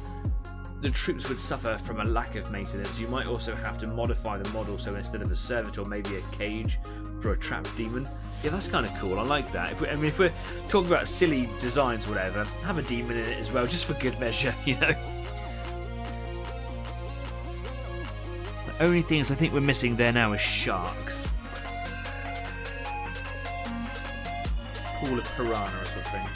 The troops would suffer from a lack of maintenance. You might also have to modify the model, so instead of a servitor, maybe a cage for a trapped demon. Yeah, that's kind of cool. I like that. If we're talking about silly designs or whatever, have a demon in it as well, just for good measure, you know. The only things I think we're missing there now is sharks. Pool of piranha or something.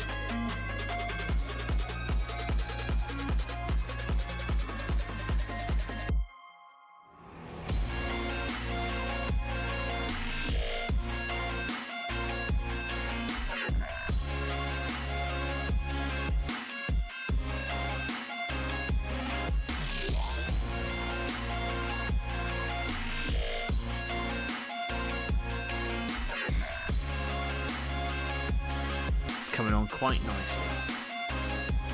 Coming on quite nicely.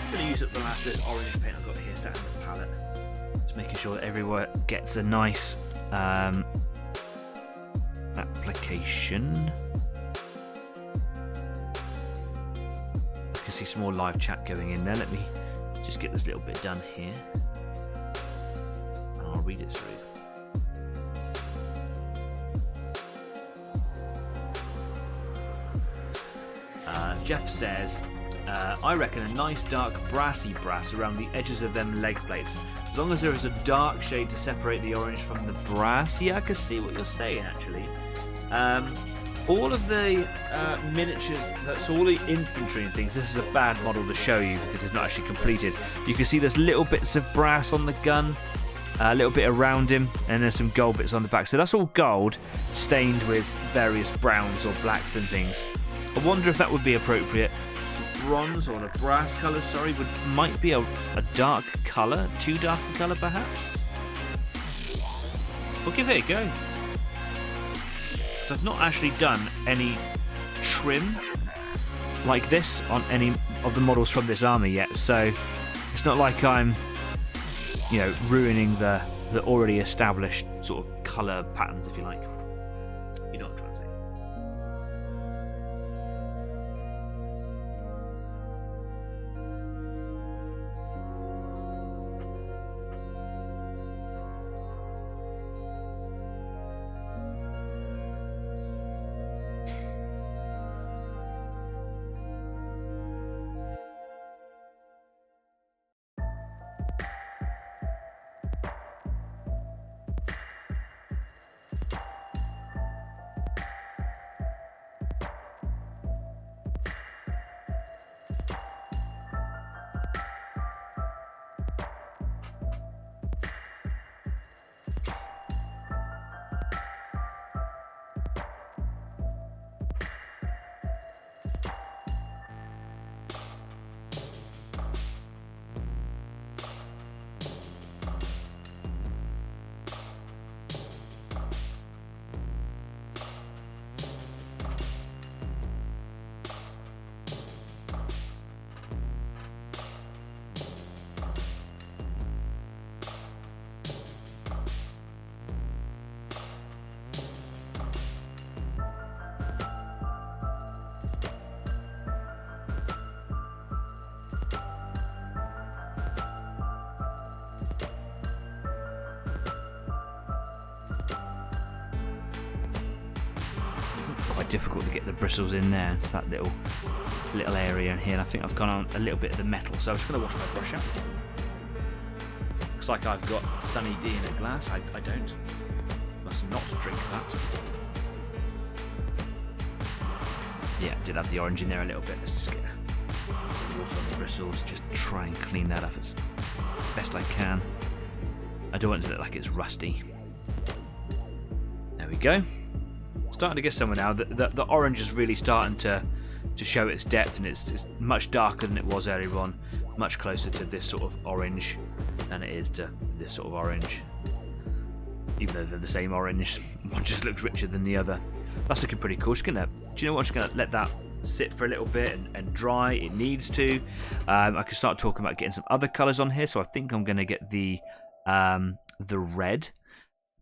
I'm going to use up the last of this orange paint I've got here sat on the palette. Just making sure that everywhere gets a nice application. I can see some more live chat going in there. Let me just get this little bit done here. And I'll read it through. Jeff says, I reckon a nice dark brassy brass around the edges of them leg plates. As long as there is a dark shade to separate the orange from the brass. Yeah, I can see what you're saying actually. All of the miniatures, that's all the infantry and things, this is a bad model to show you because it's not actually completed. You can see there's little bits of brass on the gun, a little bit around him, and there's some gold bits on the back. So that's all gold stained with various browns or blacks and things. I wonder if that would be appropriate. Bronze or the brass colour, sorry, might be a dark colour, too dark a colour perhaps. We'll give it a go. So I've not actually done any trim like this on any of the models from this army yet, so it's not like I'm, you know, ruining the already established sort of colour patterns, if you like. You know what I'm trying to say. Difficult to get the bristles in there. It's that little area in here, and I think I've gone on a little bit of the metal, so I'm just going to wash my brush out. Looks like I've got Sunny D in a glass. I don't. Must not drink that. Yeah, did have the orange in there a little bit. Let's just get some water on the bristles, just try and clean that up as best I can. I don't want it to look like it's rusty. There we go. Starting to get somewhere now. The orange is really starting to show its depth, and it's much darker than it was earlier on. Much closer to this sort of orange than it is to this sort of orange. Even though they're the same orange, one just looks richer than the other. That's looking pretty cool. Do you know what? I'm just gonna let that sit for a little bit and dry. It needs to. I can start talking about getting some other colours on here. So I think I'm gonna get the red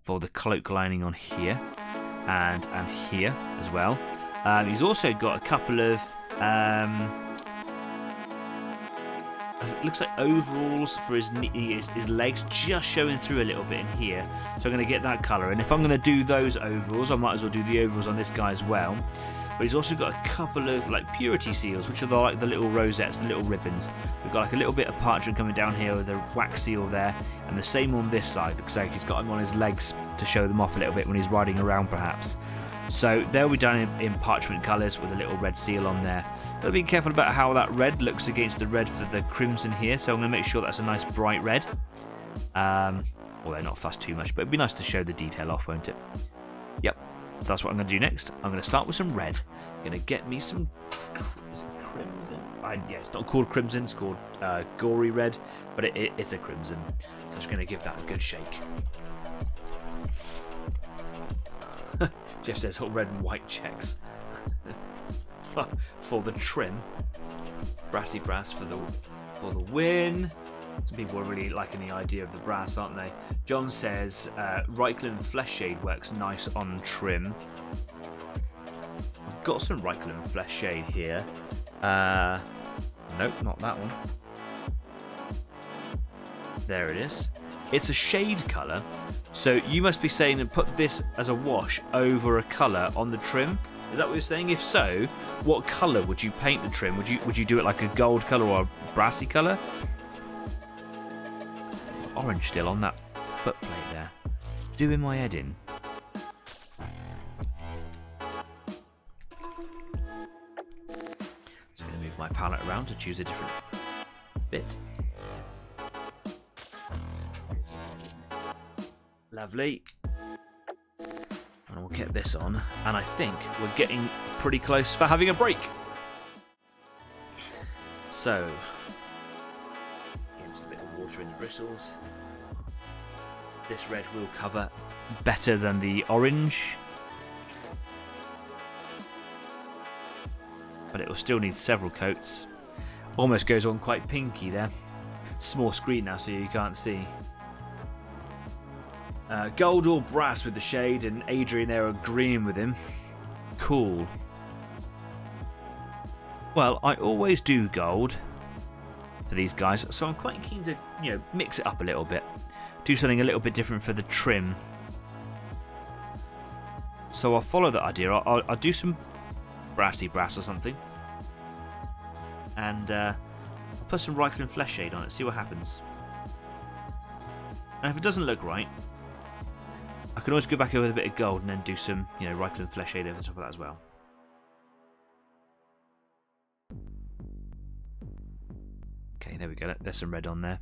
for the cloak lining on here and here as well. He's also got a couple of it looks like overalls for his legs, just showing through a little bit in here. So I'm going to get that colour. And if I'm going to do those overalls, I might as well do the overalls on this guy as well. But he's also got a couple of like purity seals, which are like the little rosettes, the little ribbons. We've got like a little bit of parchment coming down here with a wax seal there, and the same on this side. Looks like he's got them on his legs to show them off a little bit when he's riding around, perhaps. So they'll be done in parchment colours with a little red seal on there. But be careful about how that red looks against the red for the crimson here, so I'm going to make sure that's a nice bright red. Well, they're not fussed too much, but it'd be nice to show the detail off, won't it? Yep, so that's what I'm going to do next. I'm going to start with some red. I'm going to get me some... Is it crimson? Yeah, it's not called crimson, it's called gory red, but it's a crimson. So I'm just going to give that a good shake. Jeff says all red and white checks. For the trim. Brassy brass for the win. Some people are really liking the idea of the brass, aren't they? John says Reichland Flesh Shade works nice on trim. I've got some Reichland Flesh Shade here. Nope, not that one. There it is. It's a shade colour, so you must be saying that put this as a wash over a colour on the trim. Is that what you're saying? If so, what colour would you paint the trim? Would you do it like a gold colour or a brassy colour? Orange still on that footplate there. Doing my head in. So I'm going to move my palette around to choose a different bit. Lovely. And we'll get this on, and I think we're getting pretty close for having a break. So, just a bit of water in the bristles. This red will cover better than the orange, but it will still need several coats. Almost goes on quite pinky there. Small screen now, so you can't see. Gold or brass with the shade, and Adrian there agreeing with him. Cool. Well, I always do gold for these guys, so I'm quite keen to, mix it up a little bit. Do something a little bit different for the trim. So I'll follow that idea. I'll do some brassy brass or something. And I'll put some Reichland Flesh Shade on it, see what happens. And if it doesn't look right, I can always go back over with a bit of gold and then do some, Reichland Flesh Shade over the top of that as well. Okay, there we go. There's some red on there.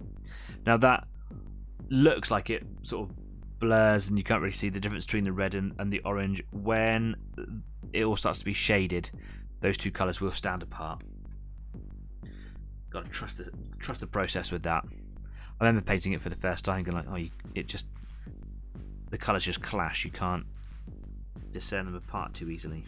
Now that looks like it sort of blurs and you can't really see the difference between the red and the orange. When it all starts to be shaded, those two colours will stand apart. Got to trust the process with that. I remember painting it for the first time, going like, the colours just clash. You can't discern them apart too easily.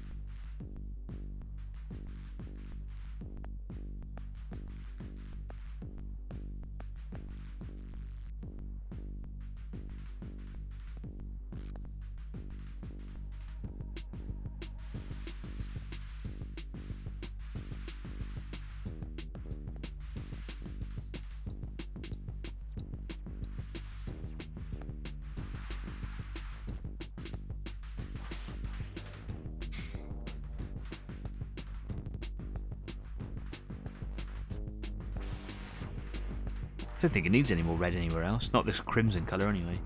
I don't think it needs any more red anywhere else. Not this crimson colour anyway.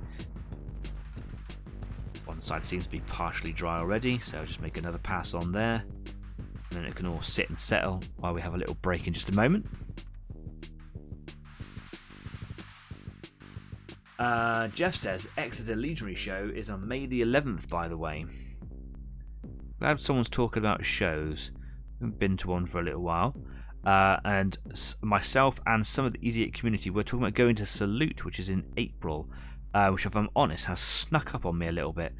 One side seems to be partially dry already, so I'll just make another pass on there. And then it can all sit and settle while we have a little break in just a moment. Jeff says Exeter Legionary Show is on May the 11th, by the way. Glad someone's talking about shows. Haven't been to one for a little while. And myself and some of the Easy 8 community were talking about going to Salute, which is in April, which, if I'm honest, has snuck up on me a little bit.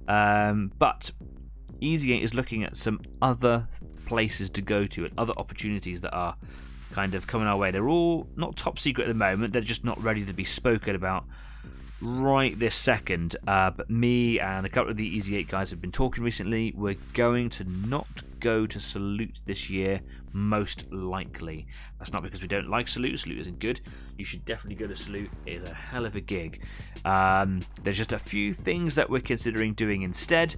But Easy 8 is looking at some other places to go to and other opportunities that are kind of coming our way. They're all not top secret at the moment. They're just not ready to be spoken about right this second. But me and a couple of the Easy 8 guys have been talking recently. We're going to not go to Salute this year, most likely. That's not because we don't like Salute. Salute isn't good. You should definitely go to Salute. It is a hell of a gig. There's just a few things that we're considering doing instead.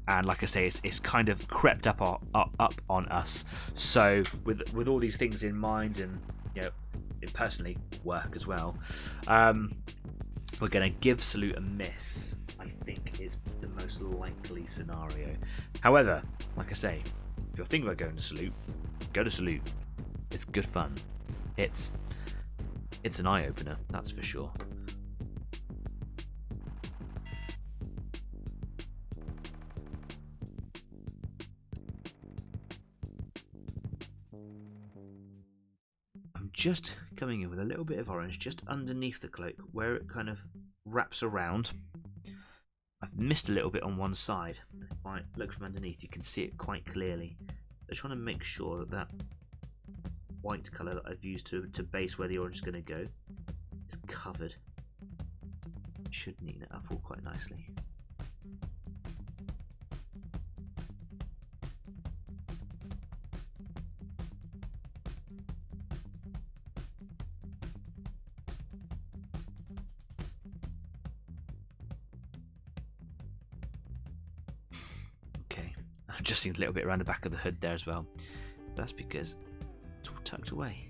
And like I say, it's kind of crept up on us. So with all these things in mind, and it personally work as well, we're going to give Salute a miss. I think is the most likely scenario. However, like I say, if you're thinking about going to Salute, go to Salute. It's good fun. It's an eye opener, that's for sure. Just coming in with a little bit of orange just underneath the cloak where it kind of wraps around. I've missed a little bit on one side. If I look from underneath, you can see it quite clearly. I just want to make sure that that white colour that I've used to base where the orange is going to go is covered. It should neaten it up all quite nicely. Just seen a little bit around the back of the hood there as well. That's because it's all tucked away.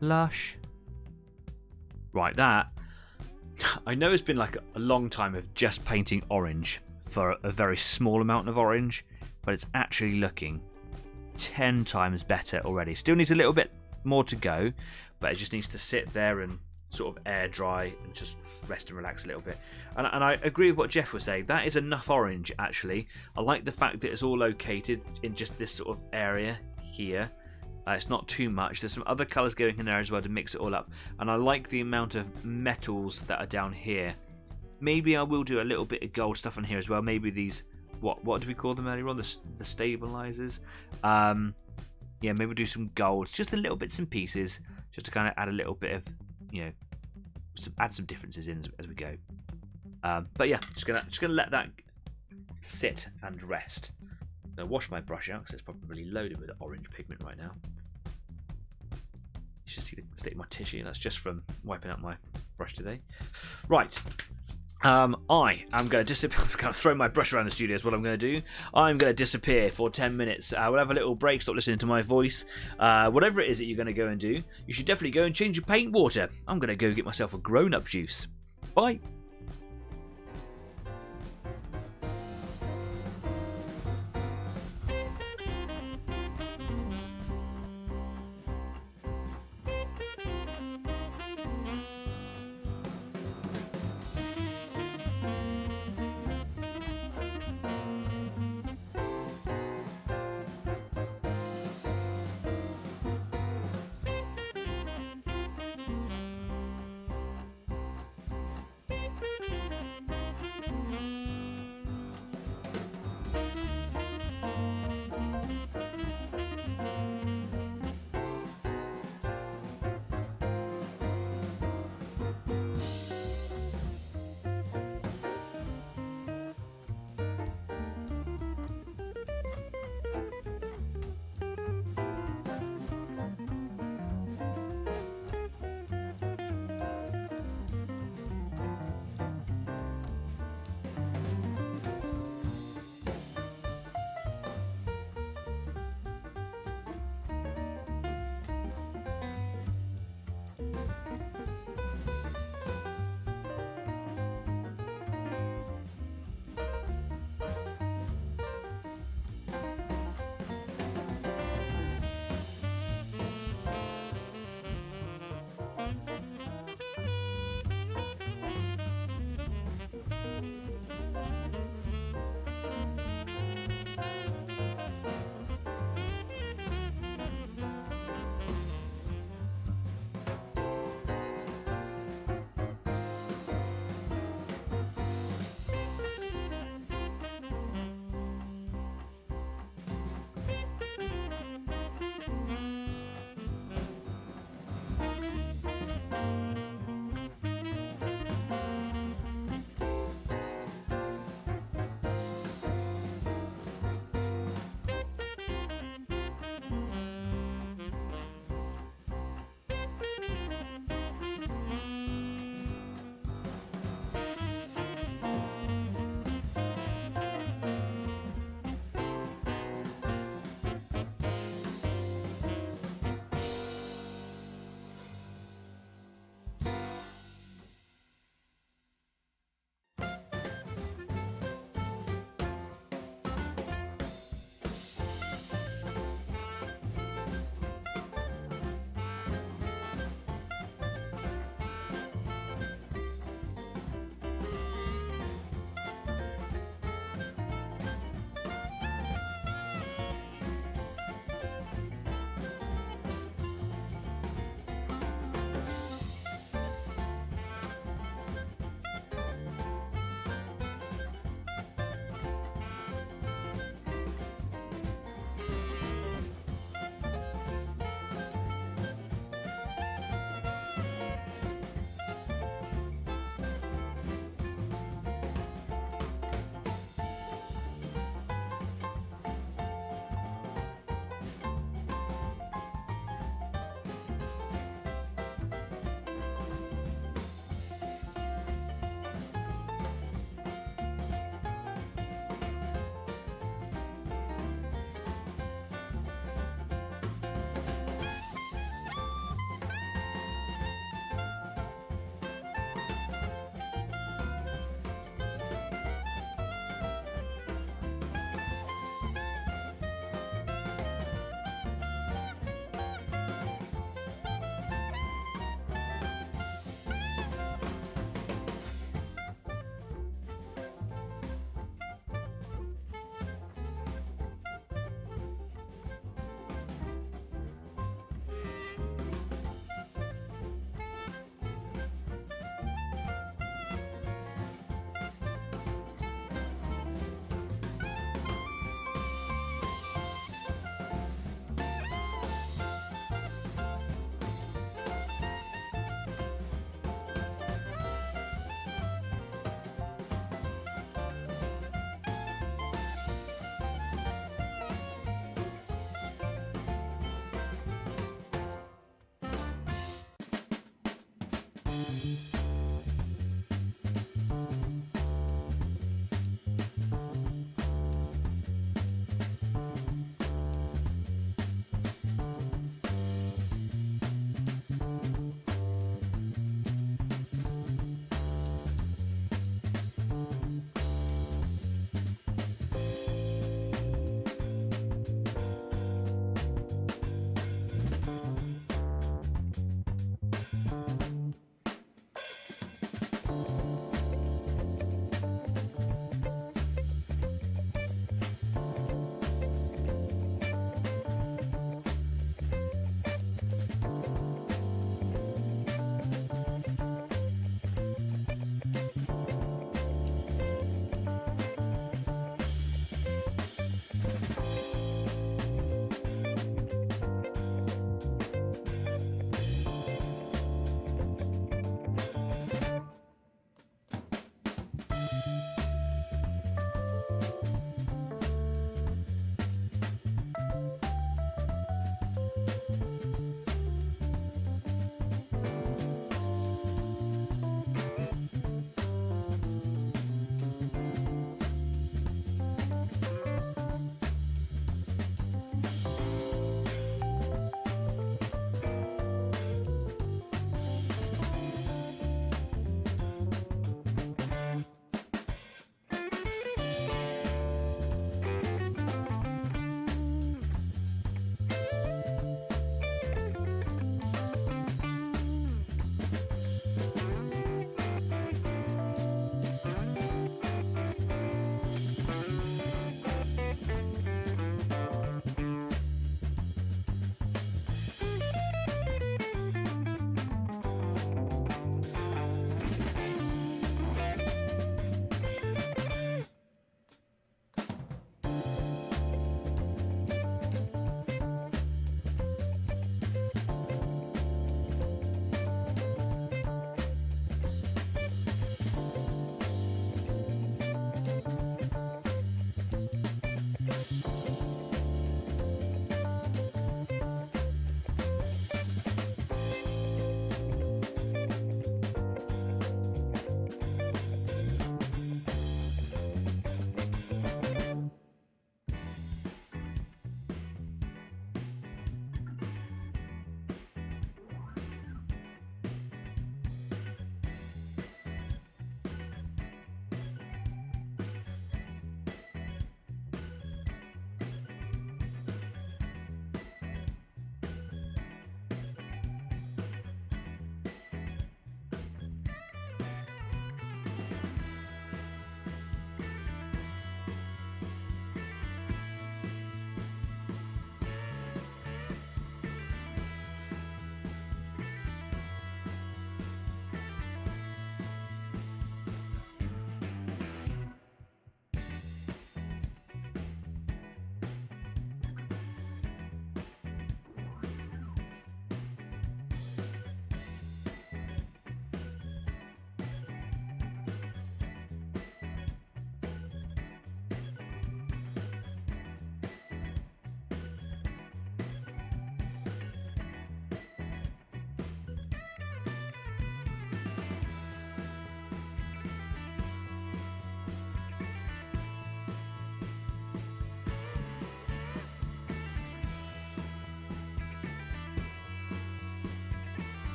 Lush. Right, that. I know it's been like a long time of just painting orange for a very small amount of orange, but it's actually looking 10 times better already. Still needs a little bit more to go, but it just needs to sit there and sort of air dry and just rest and relax a little bit. And I agree with what Jeff was saying. That is enough orange, actually. I like the fact that it's all located in just this sort of area here. It's not too much. There's some other colours going in there as well to mix it all up. And I like the amount of metals that are down here. Maybe I will do a little bit of gold stuff on here as well. Maybe these, what do we call them earlier on? The stabilizers. Yeah, maybe we'll do some golds. Just a little bits and pieces. Just to kind of add a little bit of, add some differences in as we go. But yeah, just gonna let that sit and rest. I'm gonna wash my brush out because it's probably loaded with orange pigment right now. You should see the state of my tissue. That's just from wiping out my brush today. Right. I am going to disappear. I'm going to throw my brush around the studio is what I'm going to do. I'm going to disappear for 10 minutes. We'll have a little break, stop listening to my voice. Whatever it is that you're going to go and do, you should definitely go and change your paint water. I'm going to go get myself a grown-up juice. Bye.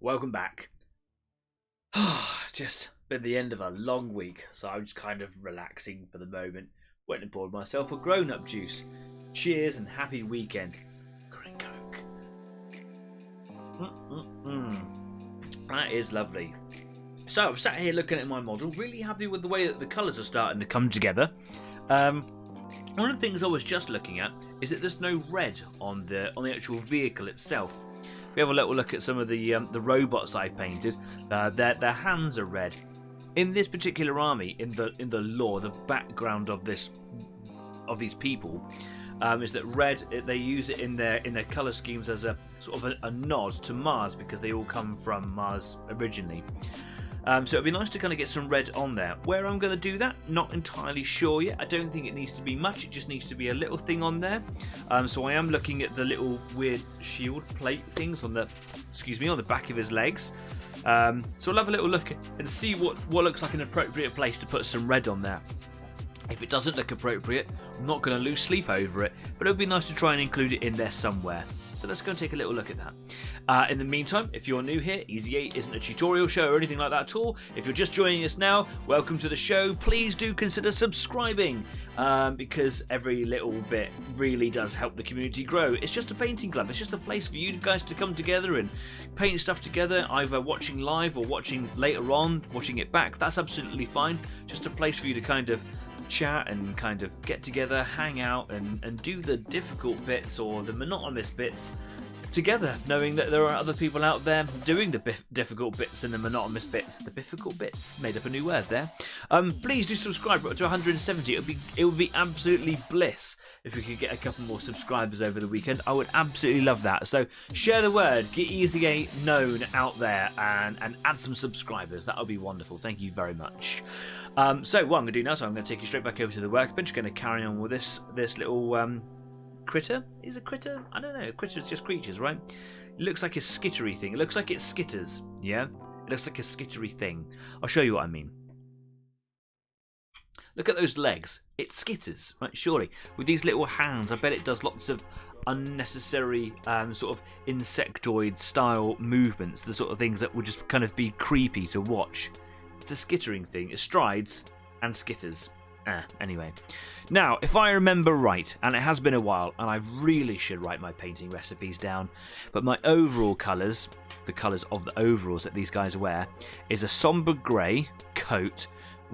Welcome back. Just been the end of a long week, so I'm just kind of relaxing for the moment. Went and poured myself a grown-up juice. Cheers and happy weekend. Green Coke. That is lovely. So I'm sat here looking at my model, really happy with the way that the colours are starting to come together. One of the things I was just looking at is that there's no red on the actual vehicle itself. We have a little look at some of the robots I painted. Their hands are red. In this particular army, in the lore, the background of these people is that red. They use it in their colour schemes as a sort of a nod to Mars, because they all come from Mars originally. So it'd be nice to kind of get some red on there. Where I'm going to do that, not entirely sure yet. I don't think it needs to be much. It just needs to be a little thing on there. So I am looking at the little weird shield plate things on the back of his legs. So I'll have a little look and see what looks like an appropriate place to put some red on there. If it doesn't look appropriate, I'm not going to lose sleep over it, but it would be nice to try and include it in there somewhere. So let's go and take a little look at that. In the meantime, if you're new here, Easy 8 isn't a tutorial show or anything like that at all. If you're just joining us now, welcome to the show. Please do consider subscribing, because every little bit really does help the community grow. It's just a painting club. It's just a place for you guys to come together and paint stuff together, either watching live or watching later on, watching it back. That's absolutely fine. Just a place for you to kind of chat and kind of get together, hang out and do the difficult bits or the monotonous bits together, knowing that there are other people out there doing the difficult bits and the monotonous bits. The difficult bits, made up a new word there. Please do subscribe. We're up to 170. It would be absolutely bliss if we could get a couple more subscribers over the weekend. I would absolutely love that. So share the word, get Easy 8 known out there, and add some subscribers. That would be wonderful. Thank you very much. So what I'm going to do now, I'm going to take you straight back over to the workbench. Going to carry on with this little critter. Is a critter? I don't know. Critters just creatures, right? It looks like a skittery thing. It looks like it skitters. Yeah? It looks like a skittery thing. I'll show you what I mean. Look at those legs. It skitters, right? Surely. With these little hands, I bet it does lots of unnecessary sort of insectoid style movements. The sort of things that would just kind of be creepy to watch. It's a skittering thing. It strides and skitters. Anyway. Now, if I remember right, and it has been a while, and I really should write my painting recipes down, but my overall colours, the colours of the overalls that these guys wear, is a sombre grey coat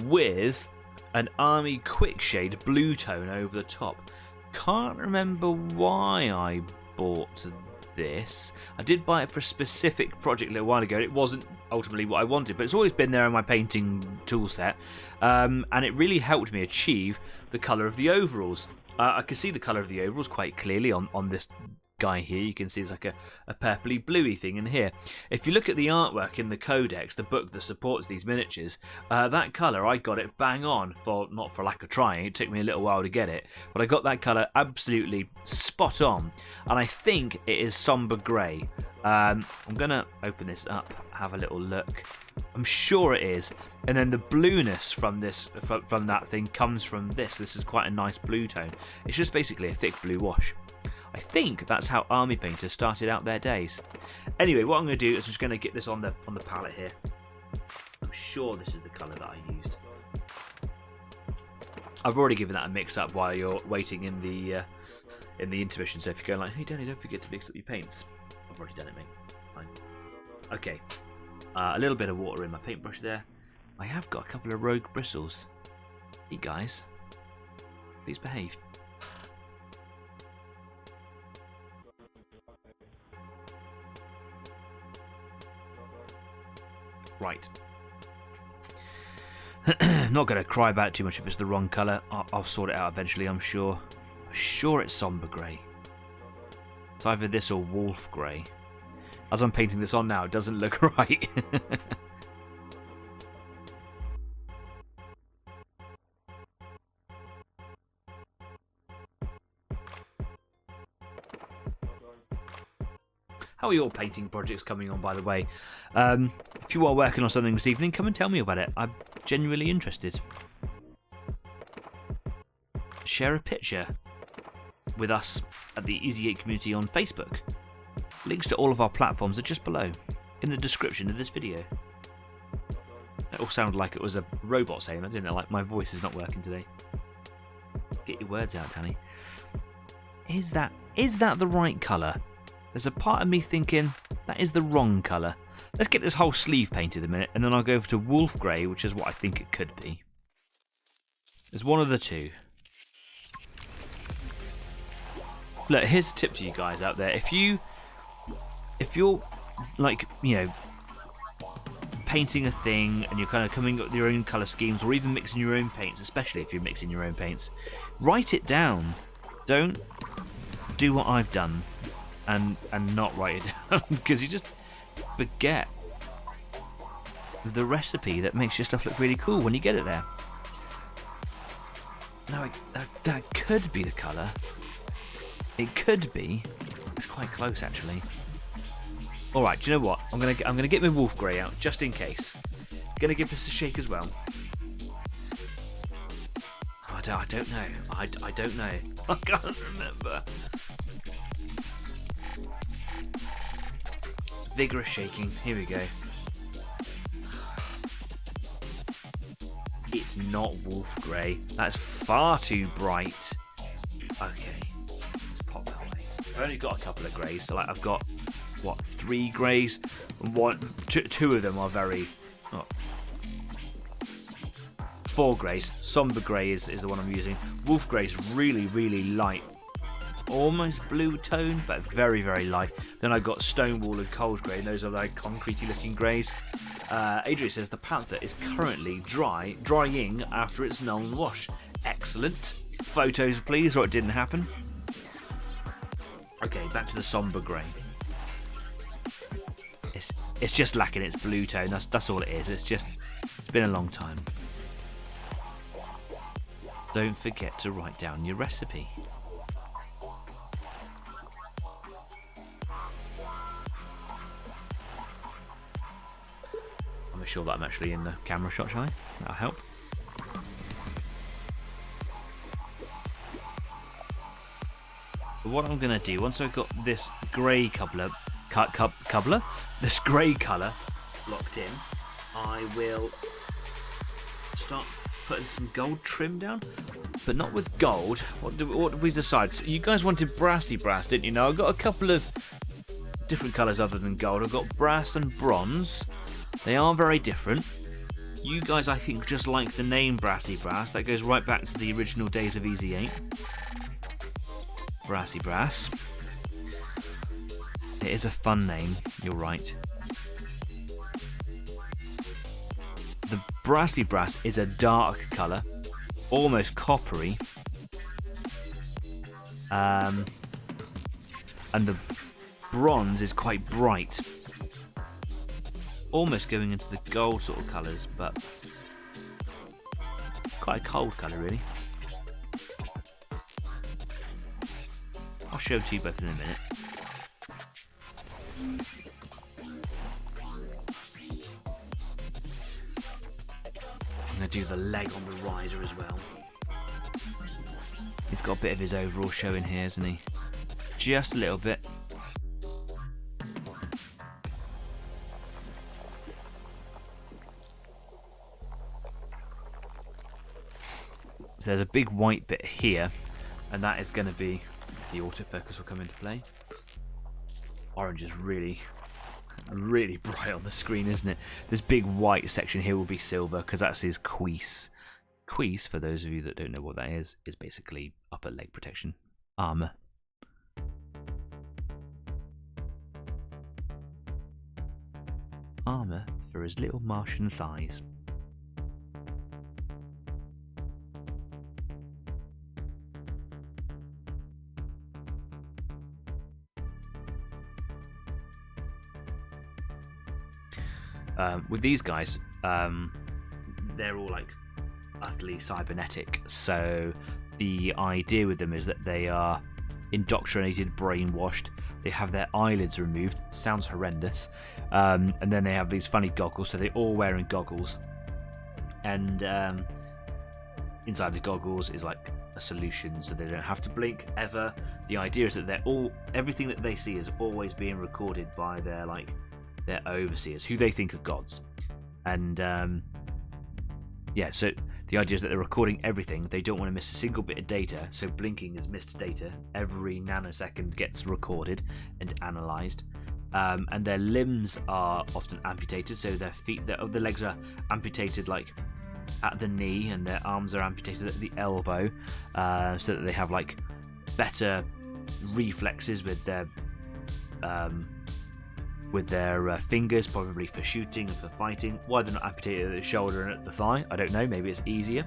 with an army quick shade blue tone over the top. Can't remember why I bought this. I did buy it for a specific project a little while ago. It wasn't ultimately what I wanted, but it's always been there in my painting tool set, and it really helped me achieve the colour of the overalls. I can see the colour of the overalls quite clearly on this guy here. You can see it's like a purpley bluey thing in here. If you look at the artwork in the codex, the book that supports these miniatures, that colour, I got it bang on, not for lack of trying. It took me a little while to get it, but I got that colour absolutely spot on, and I think it is sombre grey. I'm gonna open this up, have a little look. I'm sure it is. And then the blueness from this, from that thing, comes from this. This is quite a nice blue tone. It's just basically a thick blue wash. I think that's how army painters started out their days. Anyway, what I'm going to do is just going to get this on the palette here. I'm sure this is the colour that I used. I've already given that a mix up while you're waiting in the intermission. So if you're going like, hey Danny, don't forget to mix up your paints. I've already done it, mate. Fine. Okay. A little bit of water in my paintbrush there. I have got a couple of rogue bristles. Hey guys, please behave. Right. Not going to cry about it too much if it's the wrong colour. I'll sort it out eventually, I'm sure. I'm sure it's sombre grey. It's either this or wolf grey. As I'm painting this on now, it doesn't look right. How are your painting projects coming on, by the way? If you are working on something this evening, come and tell me about it. I'm genuinely interested. Share a picture with us at the Easy 8 community on Facebook. Links to all of our platforms are just below. in the description of this video. That all sounded like it was a robot saying that, didn't it? Like my voice is not working today. Get your words out, Danny. Is that the right colour? There's a part of me thinking that is the wrong colour. Let's get this whole sleeve painted a minute, and then I'll go over to wolf grey, which is what I think it could be. There's one of the two. Look, here's a tip to you guys out there. If you're like, you know, painting a thing and you're kind of coming up with your own colour schemes, or even mixing your own paints, especially if you're mixing your own paints, write it down. Don't do what I've done and not write it down, because you just forget the recipe that makes your stuff look really cool when you get it there. Now that could be the colour. It could be. It's quite close actually. All right, do you know what? I'm gonna get my wolf grey out just in case. Gonna give this a shake as well. Oh, I don't know. I don't know. I can't remember. Vigorous shaking. Here we go. It's not wolf grey. That's far too bright. Okay. Let's pop that away. I've only got a couple of greys, so like I've got what, 3 greys, and two of them are very. Oh, 4 greys. Somber grey is the one I'm using. Wolf grey is really, really light, almost blue tone, but very, very light. Then I've got Stonewall and Cold grey, and those are like concretey looking greys. Adrian says the Panther is currently drying after its non-wash. Excellent. Photos, please, or it didn't happen. Okay, back to the somber grey. It's just lacking its blue tone. That's all it is. It's been a long time. Don't forget to write down your recipe. I'll make sure that I'm actually in the camera shot, shall I? That'll help. But what I'm going to do, once I've got this grey this grey colour locked in, I will start putting some gold trim down, but not with gold. What did we decide? So you guys wanted brassy brass, didn't you? Now I've got a couple of different colours other than gold. I've got brass and bronze. They are very different. You guys, I think, just like the name brassy brass. That goes right back to the original days of Easy 8. Brassy brass. It is a fun name, you're right. The brassy brass is a dark colour, almost coppery. And the bronze is quite bright. Almost going into the gold sort of colours, but quite a cold colour really. I'll show to you both in a minute. I'm going to do the leg on the rider as well. He's got a bit of his overall show in here, hasn't he? Just a little bit. So there's a big white bit here, and that is going to be, the autofocus will come into play. Orange is really, really bright on the screen, isn't it? This big white section here will be silver, because that's his cuisse. Cuisse, for those of you that don't know what that is basically upper leg protection. Armour. Armour for his little Martian thighs. With these guys, they're all like utterly cybernetic, so the idea with them is that they are indoctrinated, brainwashed. They have their eyelids removed. Sounds horrendous. And then they have these funny goggles, so they're all wearing goggles. And inside the goggles is like a solution, so they don't have to blink ever. The idea is that everything that they see is always being recorded by their like their overseers, who they think are gods. And yeah, so the idea is that they're recording everything. They don't want to miss a single bit of data, so blinking is missed data. Every nanosecond gets recorded and analysed. And their limbs are often amputated, so their feet, their legs are amputated like at the knee, and their arms are amputated at the elbow, so that they have like better reflexes with their fingers, probably for shooting and for fighting. Why they're not amputated at the shoulder and at the thigh, I don't know. Maybe it's easier.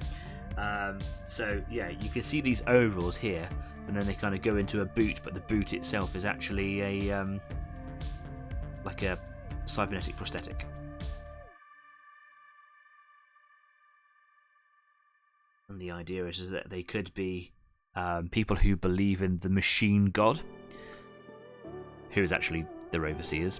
So yeah, you can see these overalls here, and then they kind of go into a boot, but the boot itself is actually a like a cybernetic prosthetic. And the idea is that they could be people who believe in the machine god, who is actually their overseers.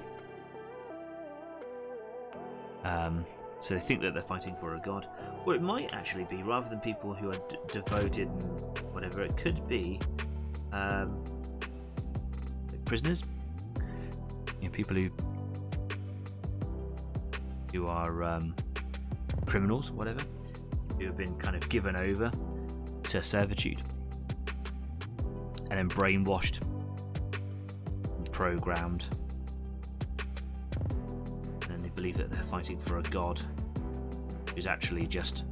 So they think that they're fighting for a god, or it might actually be, rather than people who are devoted and whatever, it could be prisoners, people who are criminals, whatever, who have been kind of given over to servitude and then brainwashed and programmed, and they believe that they're fighting for a god who's actually just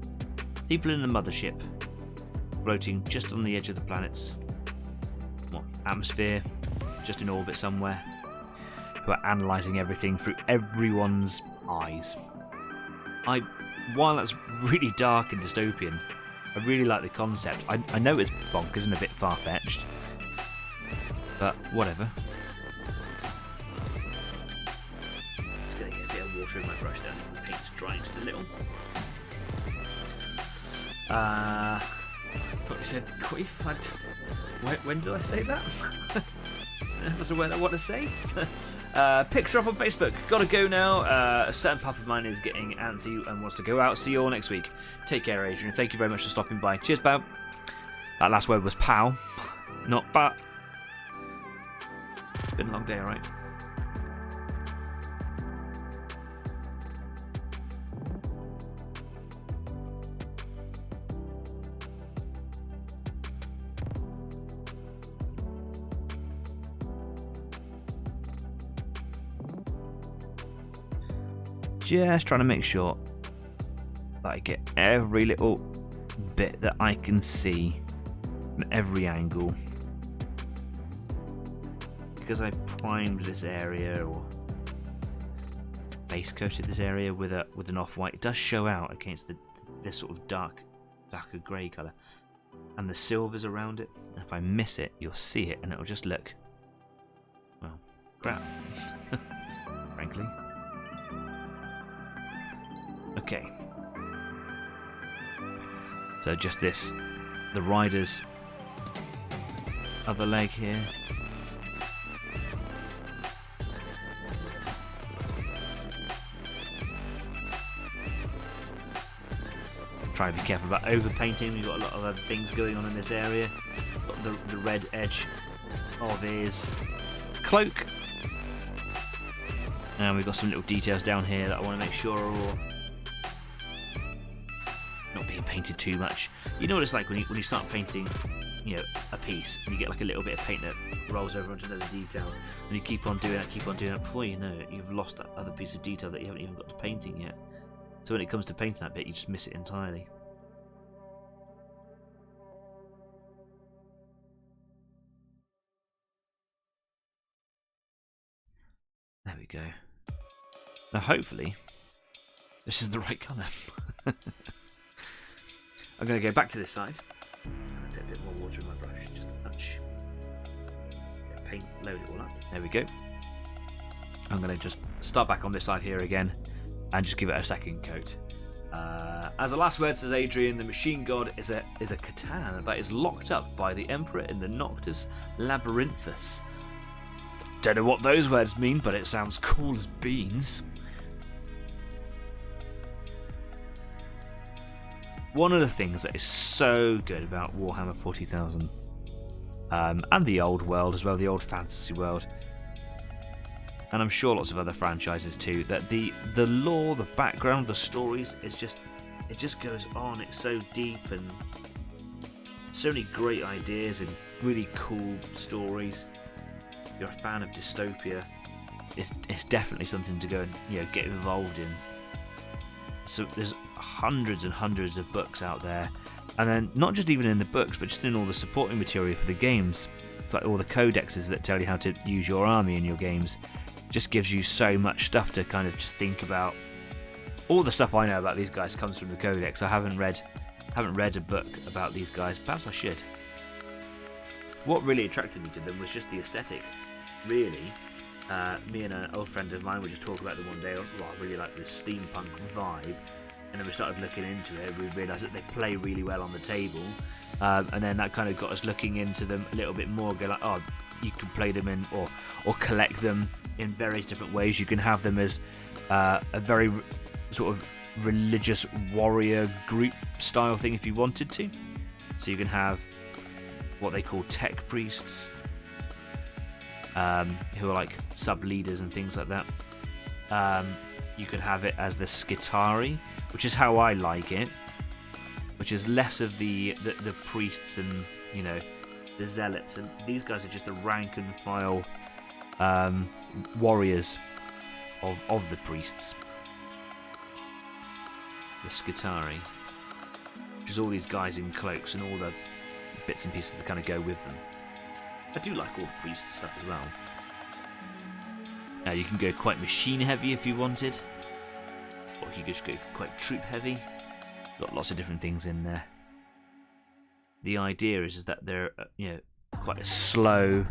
people in a mothership floating just on the edge of the planet's atmosphere, just in orbit somewhere, who are analysing everything through everyone's eyes. While that's really dark and dystopian, I really like the concept. I know it's bonkers and a bit far-fetched, but whatever. Just gonna get a bit of water in my brush down. The paint's drying just a little. Thought you said queef. When did I say that? That's a word I want to say. Picks her up on Facebook. Gotta go now. A certain pup of mine is getting antsy and wants to go out. See you all next week. Take care, Adrian. Thank you very much for stopping by. Cheers, pal. That last word was pal, not but. It's been a long day, alright? Just trying to make sure that I get every little bit that I can see from every angle, because I primed this area or base coated this area with an off-white. It does show out against this sort of darker grey colour, and the silvers around it. And if I miss it, you'll see it, and it'll just look, well, crap. Frankly. Okay, so just the rider's other leg here. Try and be careful about overpainting. We've got a lot of other things going on in this area. Got the red edge of his cloak, and we've got some little details down here that I want to make sure are all not being painted too much. You know what it's like when you start painting, a piece, and you get like a little bit of paint that rolls over onto another detail, and you keep on doing it. Before you know it, you've lost that other piece of detail that you haven't even got to painting yet. So when it comes to painting that bit, you just miss it entirely. There we go. Now hopefully this is the right colour. I'm going to go back to this side. Put a bit more water in my brush, just a touch. Paint, load it all up. There we go. I'm going to just start back on this side here again and just give it a second coat. As a last word, says Adrian, the machine god is a katana that is locked up by the Emperor in the Noctis Labyrinthus. Don't know what those words mean, but it sounds cool as beans. One of the things that is so good about Warhammer 40,000 and the old world as well, the old fantasy world, and I'm sure lots of other franchises too, that the lore, the background, the stories, it just goes on. It's so deep and so many great ideas and really cool stories. If you're a fan of dystopia, it's definitely something to go and get involved in. So there's hundreds and hundreds of books out there, and then not just even in the books, but just in all the supporting material for the games. It's like all the codexes that tell you how to use your army in your games. Just gives you so much stuff to kind of just think about. All the stuff I know about these guys comes from the codex. I haven't read a book about these guys. Perhaps I should. What really attracted me to them was just the aesthetic. Really, me and an old friend of mine were just talking about them one day. I really like this steampunk vibe, and then we started looking into it. We realised that they play really well on the table, and then that kind of got us looking into them a little bit more. Go like, oh, you can play them in or collect them in various different ways. You can have them as a very sort of religious warrior group style thing if you wanted to. So you can have what they call tech priests, who are like sub leaders and things like that. You could have it as the Scitarii, which is how I like it, which is less of the priests and the zealots, and these guys are just the rank and file warriors of the priests. The Scitarii, which is all these guys in cloaks and all the bits and pieces that kind of go with them. I do like all the priest stuff as well. You can go quite machine heavy if you wanted, or you could just go quite troop heavy. Got lots of different things in there. The idea is that they're quite a slow,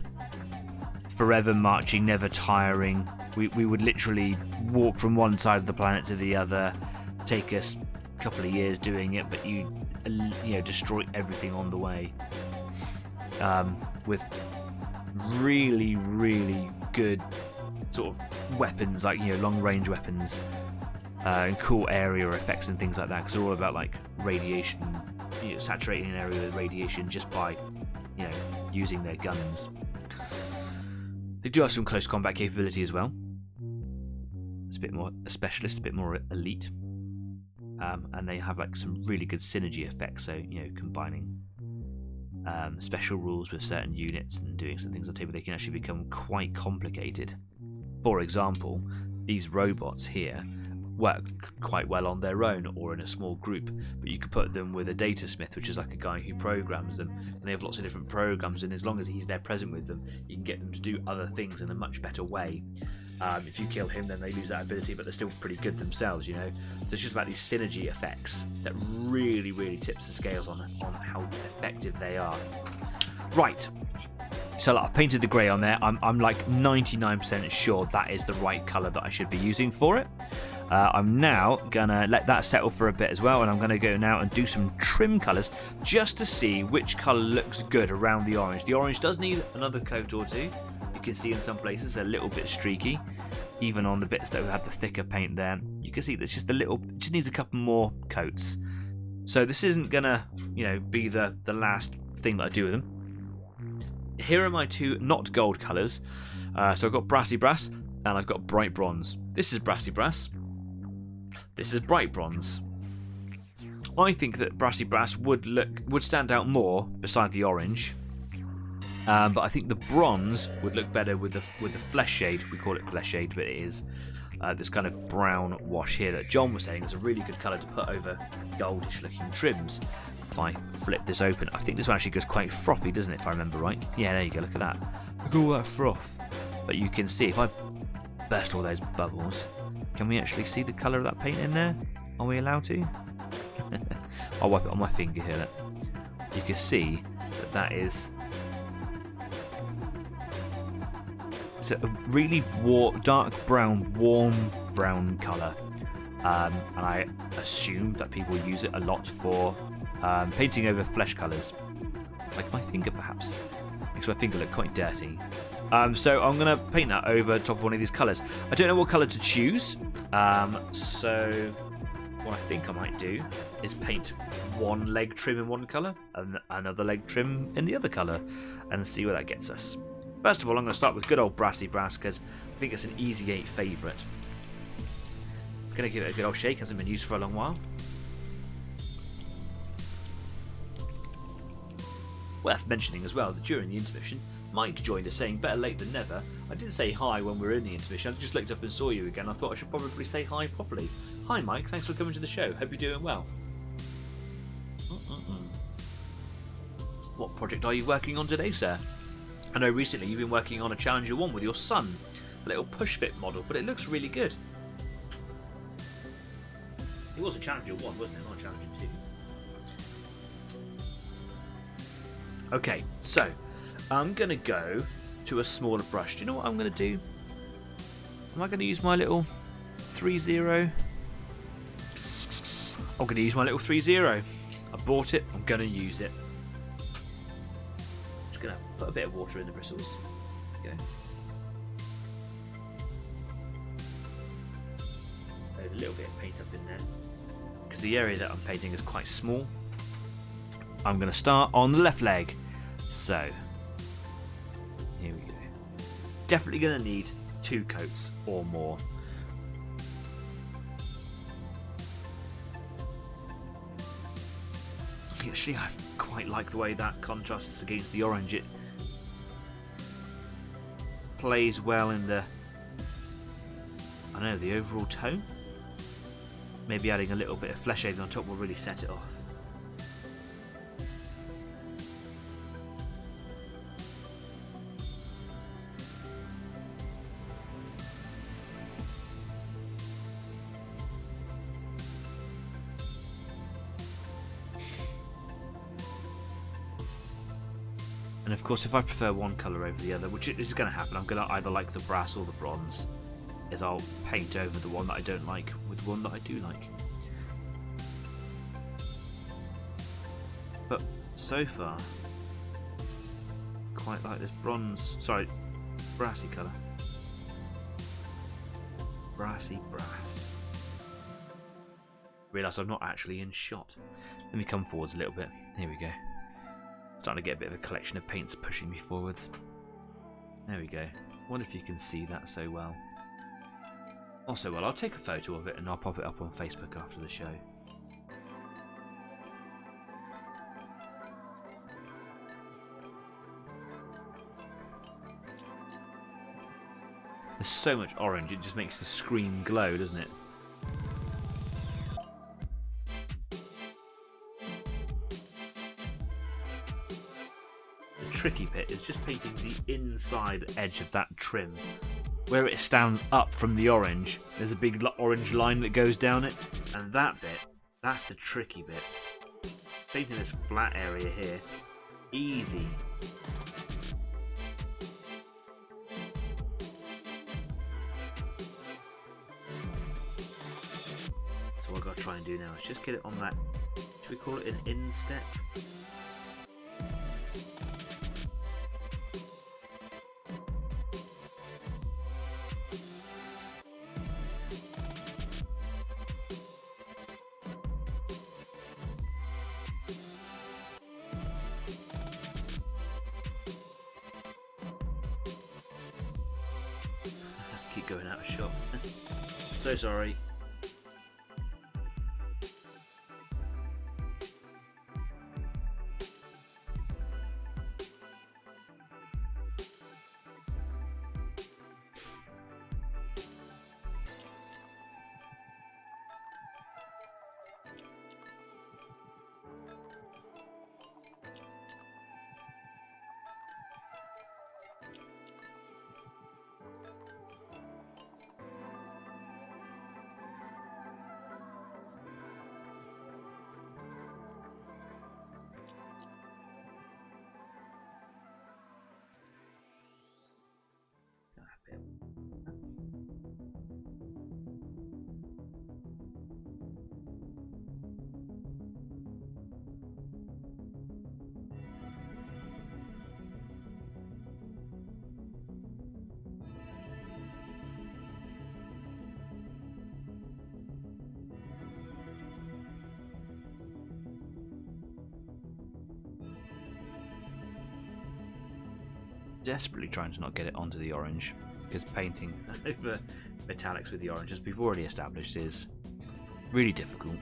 forever marching, never tiring. We would literally walk from one side of the planet to the other. Take us a couple of years doing it, but you destroy everything on the way, with really, really good sort of weapons, like long range weapons, and cool area effects and things like that, because they're all about like radiation, saturating an area with radiation just by using their guns. They do have some close combat capability as well. It's a bit more a specialist, a bit more elite. And they have like some really good synergy effects, so combining special rules with certain units and doing some things on the table, they can actually become quite complicated. For example, these robots here work quite well on their own or in a small group, but you could put them with a data smith, which is like a guy who programs them, and they have lots of different programs, and as long as he's there present with them, you can get them to do other things in a much better way. If you kill him, then they lose that ability, but they're still pretty good themselves, So it's just about these synergy effects that really, really tips the scales on how effective they are. Right. So I've painted the grey on there. I'm like 99% sure that is the right colour that I should be using for it. I'm now going to let that settle for a bit as well, and I'm going to go now and do some trim colours just to see which colour looks good around the orange. The orange does need another coat or two. You can see in some places a little bit streaky, even on the bits that have the thicker paint there. You can see that's just a little, it just needs a couple more coats. So this isn't gonna, be the last thing that I do with them. Here are my two not gold colours. So I've got brassy brass and I've got bright bronze. This is brassy brass. This is bright bronze. I think that brassy brass would stand out more beside the orange. But I think the bronze would look better with the flesh shade. We call it flesh shade, but it is this kind of brown wash here that John was saying is a really good colour to put over goldish looking trims. If I flip this open, I think this one actually goes quite frothy, doesn't it, if I remember right? Yeah, there you go, look at that. Look at all that froth. But you can see, if I burst all those bubbles, can we actually see the colour of that paint in there? Are we allowed to? I'll wipe it on my finger here, look. You can see that is... It's a really dark brown, warm brown colour, and I assume that people use it a lot for painting over flesh colours, like my finger perhaps. Makes my finger look quite dirty. So I'm going to paint that over top of one of these colours. I don't know what colour to choose, so what I think I might do is paint one leg trim in one colour and another leg trim in the other colour, and see where that gets us. First of all, I'm going to start with good old Brassy Brass because I think it's an Easy 8 favourite. Going to give it a good old shake, hasn't been used for a long while. Worth mentioning as well that during the intermission, Mike joined us saying better late than never. I didn't say hi when we were in the intermission, I just looked up and saw you again. I thought I should probably say hi properly. Hi Mike, thanks for coming to the show. Hope you're doing well. What project are you working on today, sir? I know recently you've been working on a Challenger 1 with your son. A little push-fit model, but it looks really good. It was a Challenger 1, wasn't it? Not a Challenger 2. Okay, so I'm going to go to a smaller brush. Do you know what I'm going to do? Am I going to use my little 3-0? I'm going to use my little 3-0. I bought it, I'm going to use it. Just going to put a bit of water in the bristles. There we go. There's a little bit of paint up in there. Because the area that I'm painting is quite small. I'm going to start on the left leg. So, here we go. It's definitely going to need 2 coats or more. Actually, I quite like the way that contrasts against the orange. It plays well in the, I don't know, the overall tone. Maybe adding a little bit of flesh shading on top will really set it off. And of course, if I prefer one colour over the other, which is going to happen, I'm going to either like the brass or the bronze, is I'll paint over the one that I don't like with one that I do like. But so far, quite like this brassy colour. Brassy brass. Realise I'm not actually in shot. Let me come forwards a little bit. Here we go. Starting to get a bit of a collection of paints pushing me forwards. There we go. I wonder if you can see that so well. Also, well, I'll take a photo of it and I'll pop it up on Facebook after the show. There's so much orange, it just makes the screen glow, doesn't it? Tricky bit is just painting the inside edge of that trim. Where it stands up from the orange, there's a big orange line that goes down it, and that bit, that's the tricky bit. Painting this flat area here, easy. So what I've got to try and do now is just get it on that, should we call it an instep? Keep going out of shot. So sorry. desperately trying to not get it onto the orange, because painting over metallics with the orange, as we've already established, is really difficult.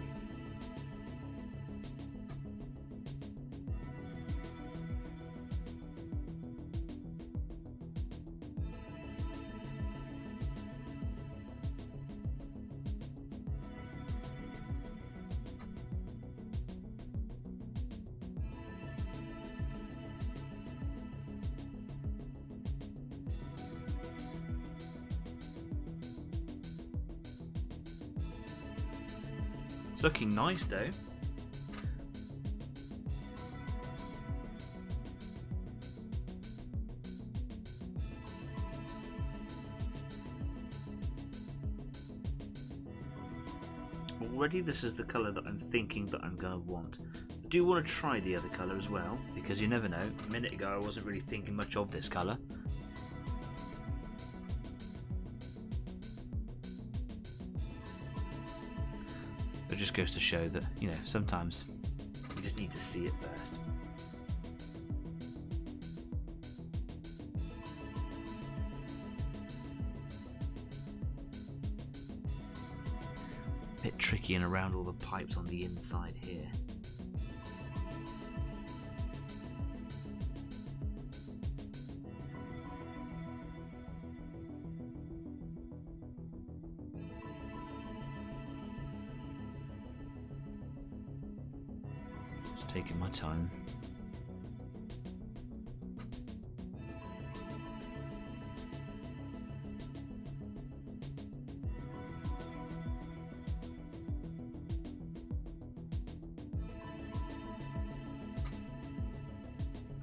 It's looking nice though. Already this is the colour that I'm thinking that I'm going to want. I do want to try the other colour as well, because you never know. A minute ago I wasn't really thinking much of this colour. It just goes to show that, you know, sometimes you just need to see it first. Bit tricky and around all the pipes on the inside here. Just taking my time.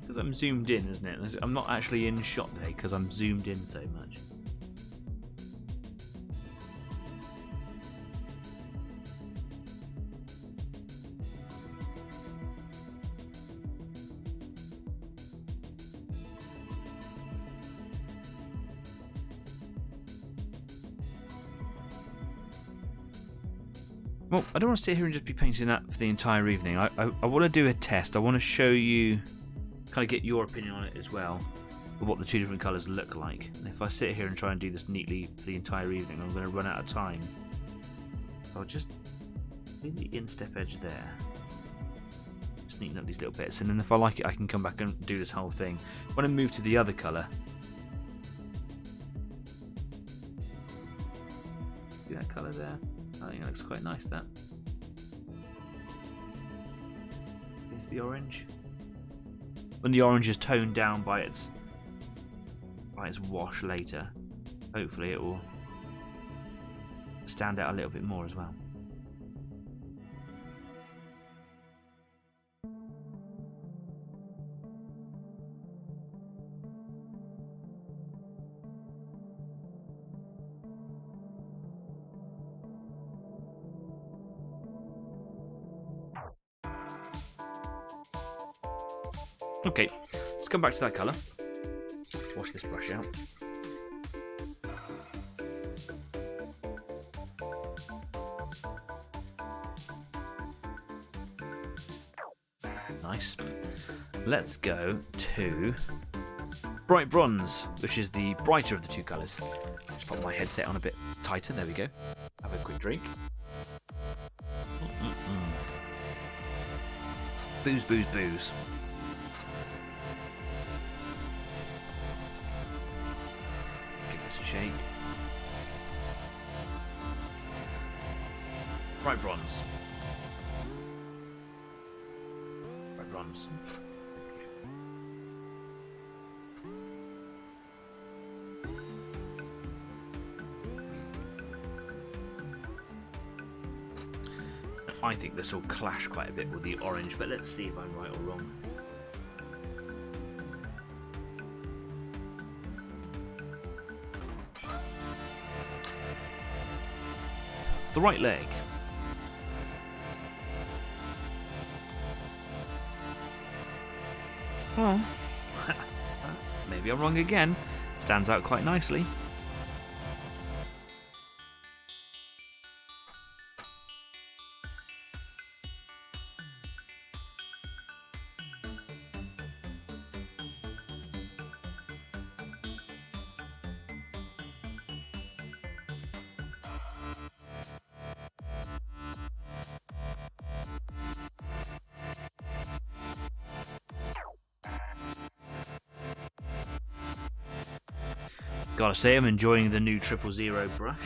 Because I'm zoomed in, isn't it? I'm not actually in shot today because I'm zoomed in so much. Well, I don't want to sit here and just be painting that for the entire evening. I want to do a test. I want to show you, kind of get your opinion on it as well, of what the two different colours look like. And if I sit here and try and do this neatly for the entire evening, I'm going to run out of time. So I'll just leave the instep edge there. Just neaten up these little bits, and then if I like it, I can come back and do this whole thing. When I move to the other colour, see that colour there? I think it looks quite nice, that. Here's the orange. When the orange is toned down by its wash later, hopefully it will stand out a little bit more as well. Okay, let's come back to that colour. Wash this brush out. Nice. Let's go to bright bronze, which is the brighter of the two colours. Just put my headset on a bit tighter. There we go. Have a quick drink. Booze, booze, booze. Shake. Bright bronze. Bright bronze. I think this will clash quite a bit with the orange, but let's see if I'm right or wrong. The right leg. Well, maybe I'm wrong again. Stands out quite nicely. Gotta say, I'm enjoying the new 000 brush.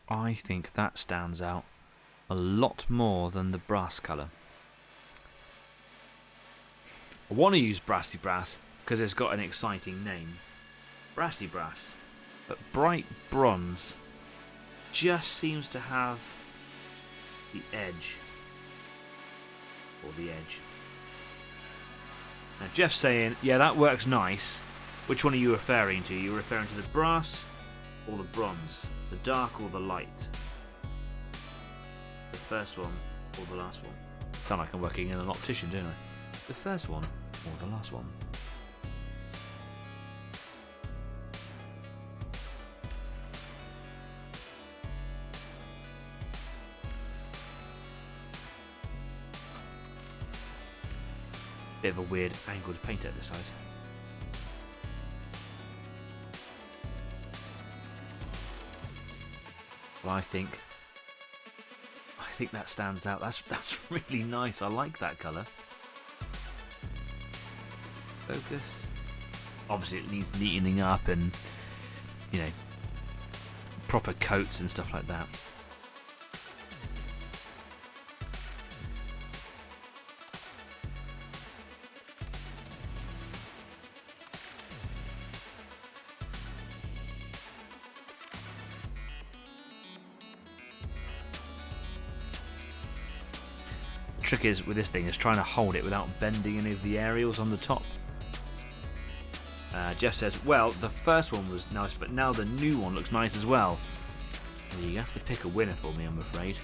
I think that stands out a lot more than the brass colour. I want to use Brassy Brass because it's got an exciting name. Brassy Brass. But Bright Bronze just seems to have the edge. Or the edge. Now Jeff's saying, yeah, that works nice. Which one are you referring to? You're referring to the brass or the bronze? The dark or the light? The first one or the last one? Sound like I'm working in an optician, don't I? The first one or the last one? Bit of a weird angled paint at the side. But I think that stands out. That's really nice. I like that colour. Focus. Obviously, it needs neatening up and, you know, proper coats and stuff like that. Trick is with this thing is trying to hold it without bending any of the aerials on the top. Jeff says, well, the first one was nice, but now the new one looks nice as well. You have to pick a winner for me, I'm afraid.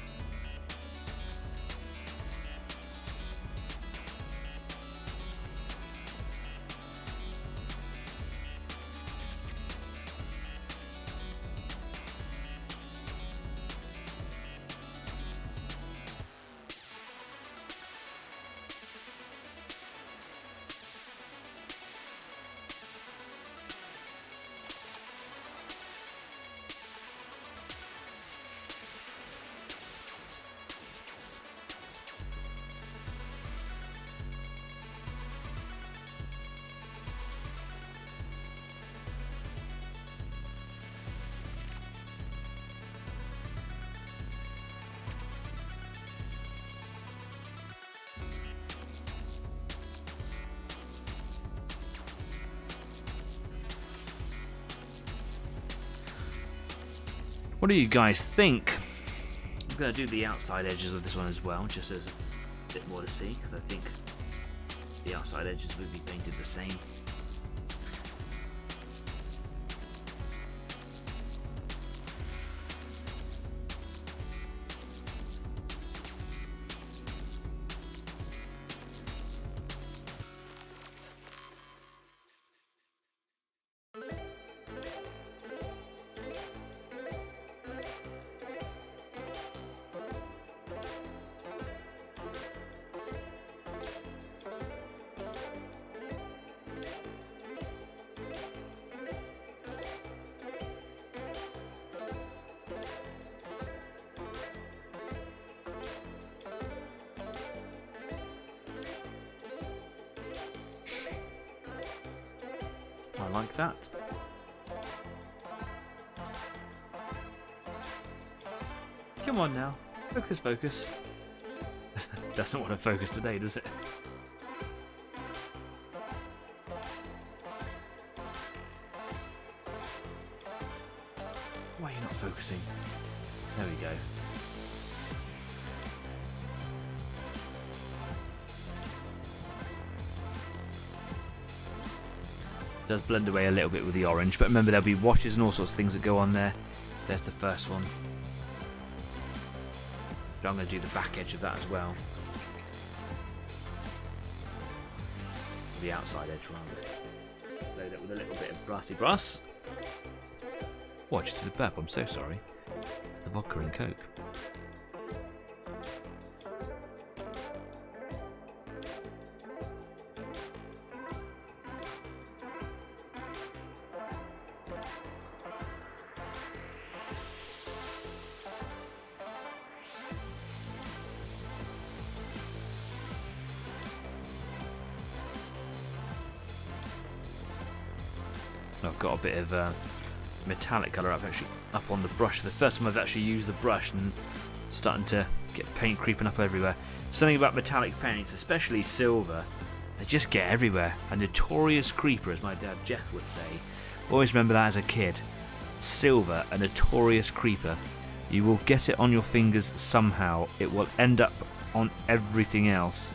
What do you guys think? I'm going to do the outside edges of this one as well, just as a bit more to see, because I think the outside edges will be painted the same. I like that. Come on now. Focus, focus. Doesn't want to focus today, does it? Why are you not focusing? There we go. Does blend away a little bit with the orange, but remember there'll be washes and all sorts of things that go on there. There's the first one. But I'm going to do the back edge of that as well. The outside edge rather. Load it with a little bit of brassy brass. Oh, I just did a burp, I'm so sorry. It's the vodka and Coke. I've got a bit of metallic colour up on the brush. The first time I've actually used the brush and starting to get paint creeping up everywhere. Something about metallic paints, especially silver, they just get everywhere. A notorious creeper, as my dad Jeff would say. Always remember that as a kid. Silver, a notorious creeper. You will get it on your fingers somehow. It will end up on everything else.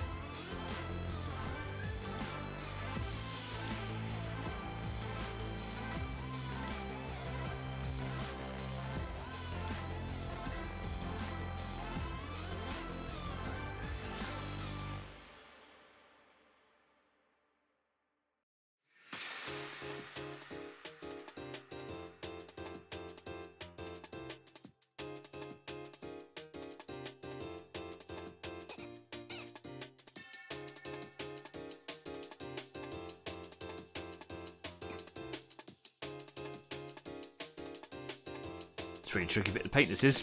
It's a really tricky bit of paint, this is.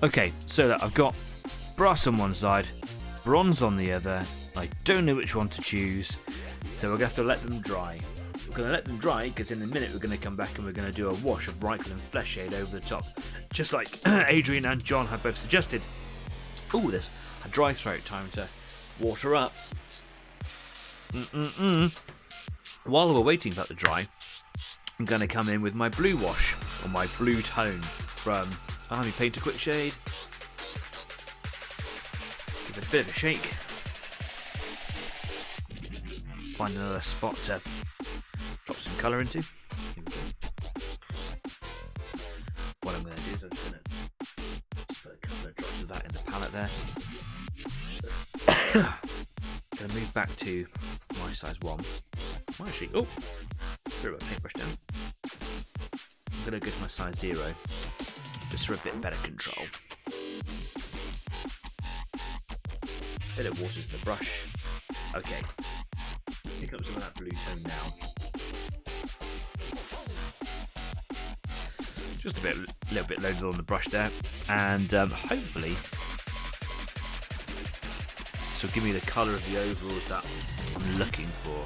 Okay, so that I've got brass on one side, bronze on the other. I don't know which one to choose, so we're going to have to let them dry. We're going to let them dry because in a minute we're going to come back and we're going to do a wash of Reichel and Flesh Shade over the top, just like Adrian and John have both suggested. Ooh, there's a dry throat, time to water up. While we're waiting for that to dry, I'm going to come in with my blue wash, or my blue tone, from Army Painter Quick Shade. Give it a bit of a shake. Find another spot to drop some colour into. Here we go. What I'm going to do is I'm just going to put a couple of drops of that in the palette there. Going to move back to my size 1. Well, actually, oh, threw a paintbrush down. I'm going to go to my size 0, just for a bit better control. Bit of water to the brush. Okay, pick up some of that blue tone now. Just a little bit loaded on the brush there, and hopefully this will give me the colour of the overalls that I'm looking for.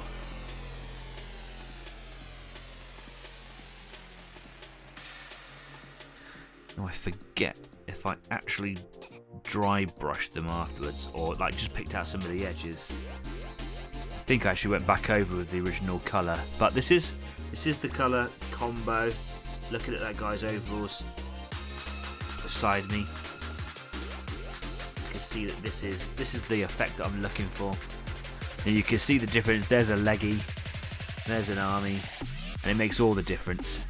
Now I forget if I actually dry brushed them afterwards or like just picked out some of the edges. I think I actually went back over with the original colour, but this is the colour combo. Looking at that guy's overalls beside me, you can see that this is the effect that I'm looking for. And you can see the difference. There's a leggy, there's an army, and it makes all the difference.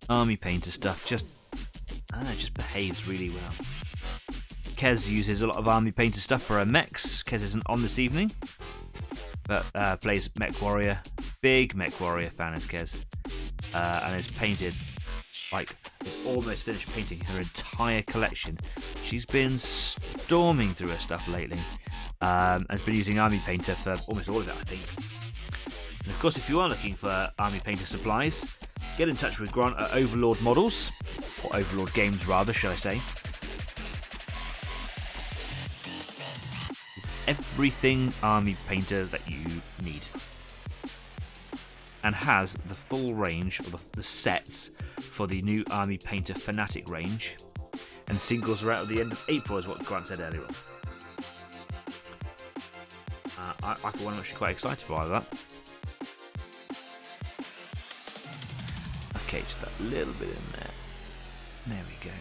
Army Painter stuff just behaves really well. Kez uses a lot of Army Painter stuff for her mechs. Kez isn't on this evening, but plays Mech Warrior. Big Mech Warrior fan is Kez, and has painted, is almost finished painting her entire collection. She's been storming through her stuff lately, and has been using Army Painter for almost all of it, I think. And of course, if you are looking for Army Painter supplies, get in touch with Grant at Overlord Models, or Overlord Games rather, shall I say. It's everything Army Painter that you need, and has the full range of the sets for the new Army Painter Fanatic range, and singles are out at the end of April, is what Grant said earlier on. I for one am actually quite excited by that. Okay, just that little bit in there. There we go.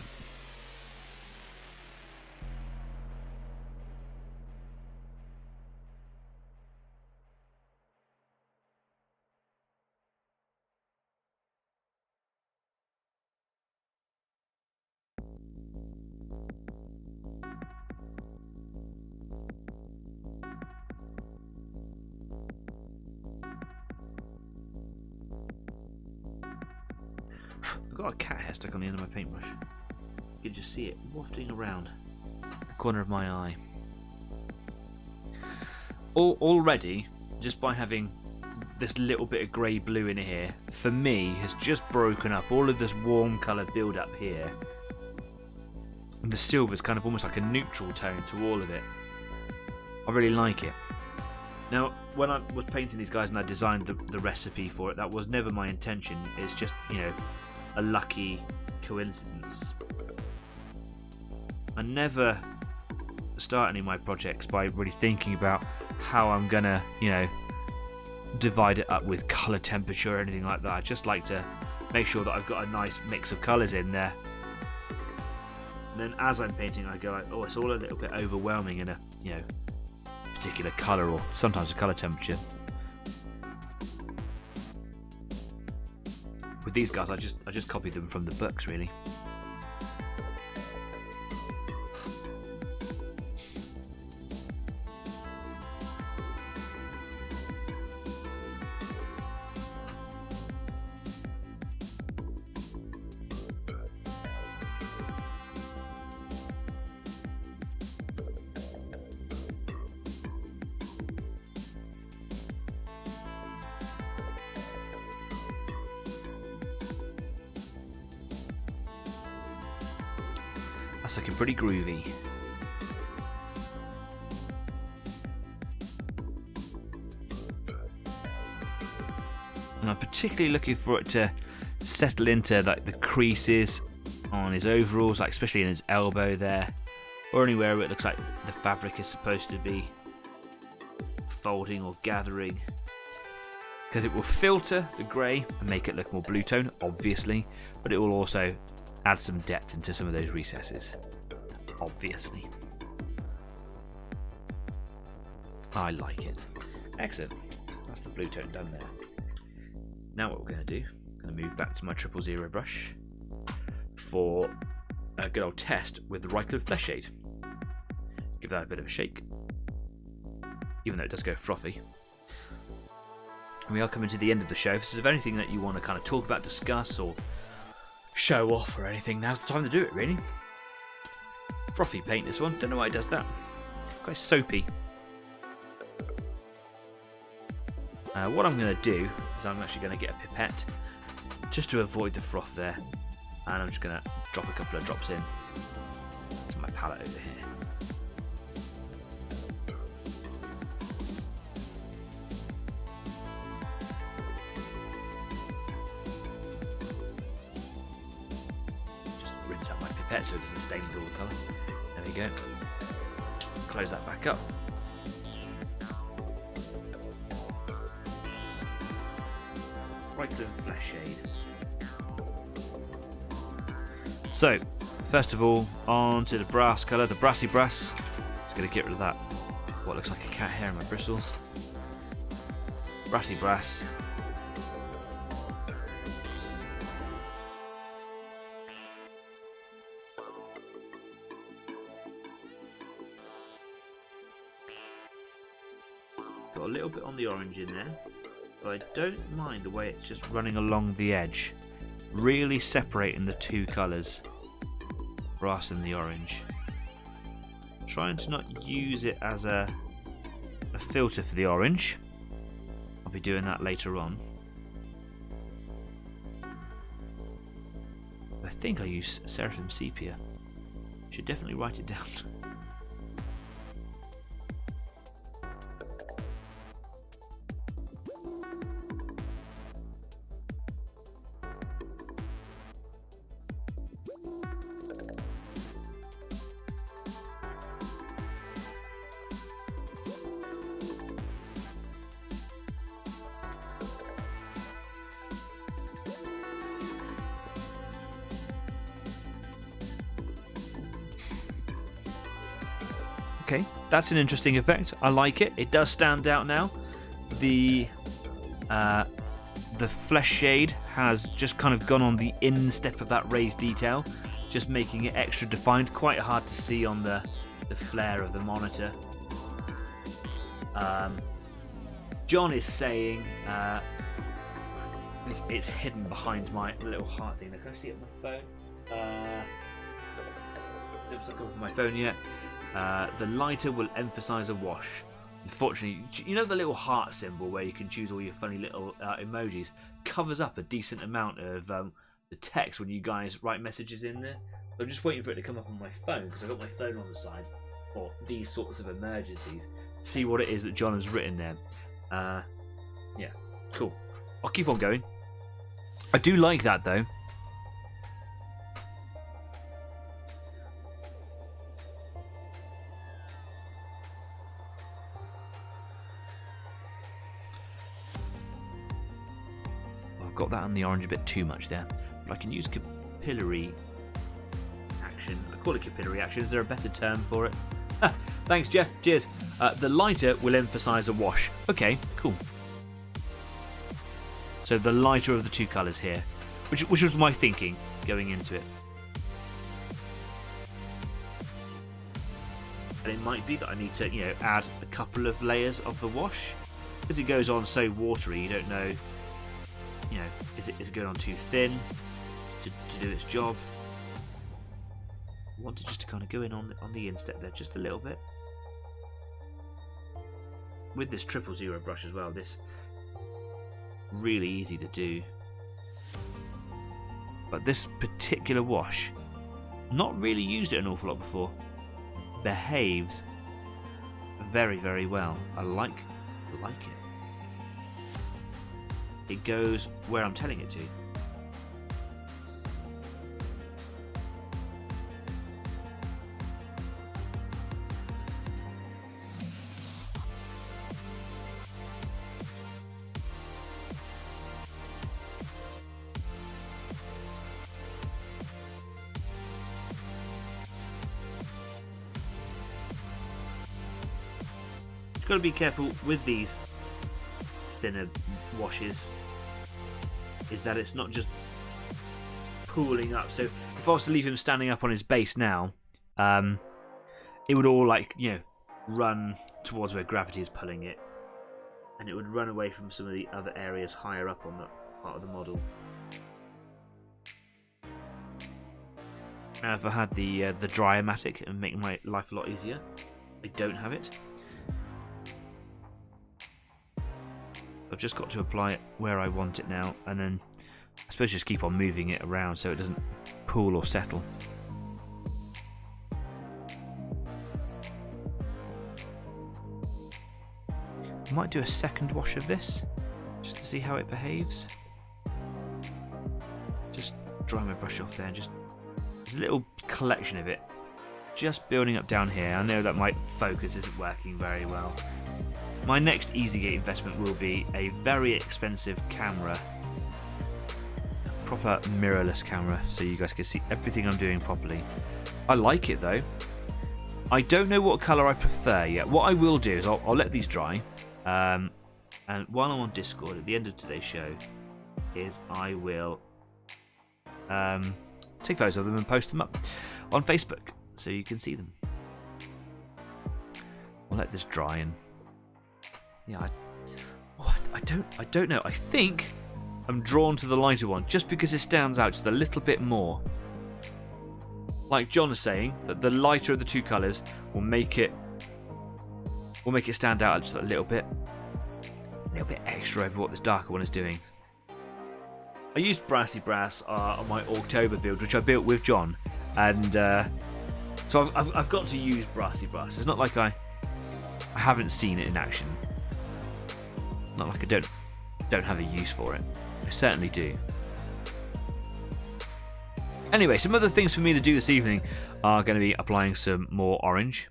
I've got a cat hair stuck on the end of my paintbrush. You can just see it wafting around the corner of my eye. Already, just by having this little bit of grey blue in here, for me, has just broken up all of this warm colour build up here. And the silver's kind of almost like a neutral tone to all of it. I really like it. Now, when I was painting these guys and I designed the recipe for it, that was never my intention. It's just, you know, a lucky coincidence. I never start any of my projects by really thinking about how I'm gonna, you know, divide it up with colour temperature or anything like that. I just like to make sure that I've got a nice mix of colours in there. And then as I'm painting, I go like, oh, it's all a little bit overwhelming in a, you know, particular colour or sometimes a colour temperature. With these guys, I just copy them from the books, really. That's looking pretty groovy. And I'm particularly looking for it to settle into like the creases on his overalls, like especially in his elbow there, or anywhere where it looks like the fabric is supposed to be folding or gathering. Because it will filter the grey and make it look more blue tone, obviously, but it will also add some depth into some of those recesses, obviously. I like it. Excellent. That's the blue tone done there. Now what we're going to do, I'm going to move back to my 000 brush for a good old test with the Rycliffe Flesh Shade. Give that a bit of a shake, even though it does go frothy. And we are coming to the end of the show. If this is anything that you want to kind of talk about, discuss, or show off or anything, now's the time to do it, really. Frothy paint, this one. Don't know why it does that. Quite soapy. What I'm going to do is I'm actually going to get a pipette just to avoid the froth there, and I'm just going to drop a couple of drops in to my palette over here. Out my pipette so it doesn't stain with all the colour. There we go. Close that back up. Rycliffe Flesh Shade. So, first of all, on to the brass colour, the brassy brass. Just going to get rid of that, what looks like a cat hair in my bristles. Brassy brass. Got a little bit on the orange in there, but I don't mind the way it's just running along the edge, really separating the two colours, brass and the orange. Trying to not use it as a filter for the orange. I'll be doing that later on. I think I use Seraphim Sepia. Should definitely write it down. Okay, that's an interesting effect. I like it. It does stand out now. The flesh shade has just kind of gone on the instep of that raised detail, just making it extra defined. Quite hard to see on the flare of the monitor. John is saying it's hidden behind my little heart thing. Can I see it on my phone? Looks like on my phone yet. The lighter will emphasize a wash. Unfortunately, you know the little heart symbol where you can choose all your funny little emojis covers up a decent amount of the text when you guys write messages in there. I'm just waiting for it to come up on my phone because I've got my phone on the side for these sorts of emergencies. See what it is that John has written there. Yeah, cool. I'll keep on going. I do like that though. I've got that on the orange a bit too much there, but I can use capillary action. I call it capillary action. Is there a better term for it? Thanks, Jeff. Cheers. The lighter will emphasise a wash. Okay, cool. So the lighter of the two colours here, which was my thinking going into it. And it might be that I need to, add a couple of layers of the wash because it goes on so watery. You don't know, is it going on too thin to do its job? I want it just to kind of go in on the instep there just a little bit. With this 000 brush as well, this really easy to do. But this particular wash, not really used it an awful lot before, behaves very, very well. I like it. It goes where I'm telling it to. You've got to be careful with these thinner washes, is that it's not just pooling up. So if I was to leave him standing up on his base now, it would all run towards where gravity is pulling it, and it would run away from some of the other areas higher up on that part of the model. Now if I had the Dry-O-Matic, it would make my life a lot easier. I don't have it. I've just got to apply it where I want it now, and then I suppose just keep on moving it around so it doesn't pool or settle. I might do a second wash of this just to see how it behaves. Just dry my brush off there and just there's a little collection of it just building up down here. I know that my focus isn't working very well. My next EasyGate investment will be a very expensive camera, a proper mirrorless camera, so you guys can see everything I'm doing properly. I like it though. I don't know what colour I prefer yet. What I will do is I'll let these dry, and while I'm on Discord at the end of today's show, is I will take photos of them and post them up on Facebook so you can see them. I'll let this dry and. Yeah, I don't know. I think I'm drawn to the lighter one just because it stands out just a little bit more. Like John is saying, that the lighter of the two colours will make it stand out just a little bit extra over what this darker one is doing. I used Brassy Brass on my October build, which I built with John, and so I've got to use Brassy Brass. It's not like I haven't seen it in action. Not like I don't have a use for it. I certainly do. Anyway, some other things for me to do this evening are going to be applying some more orange,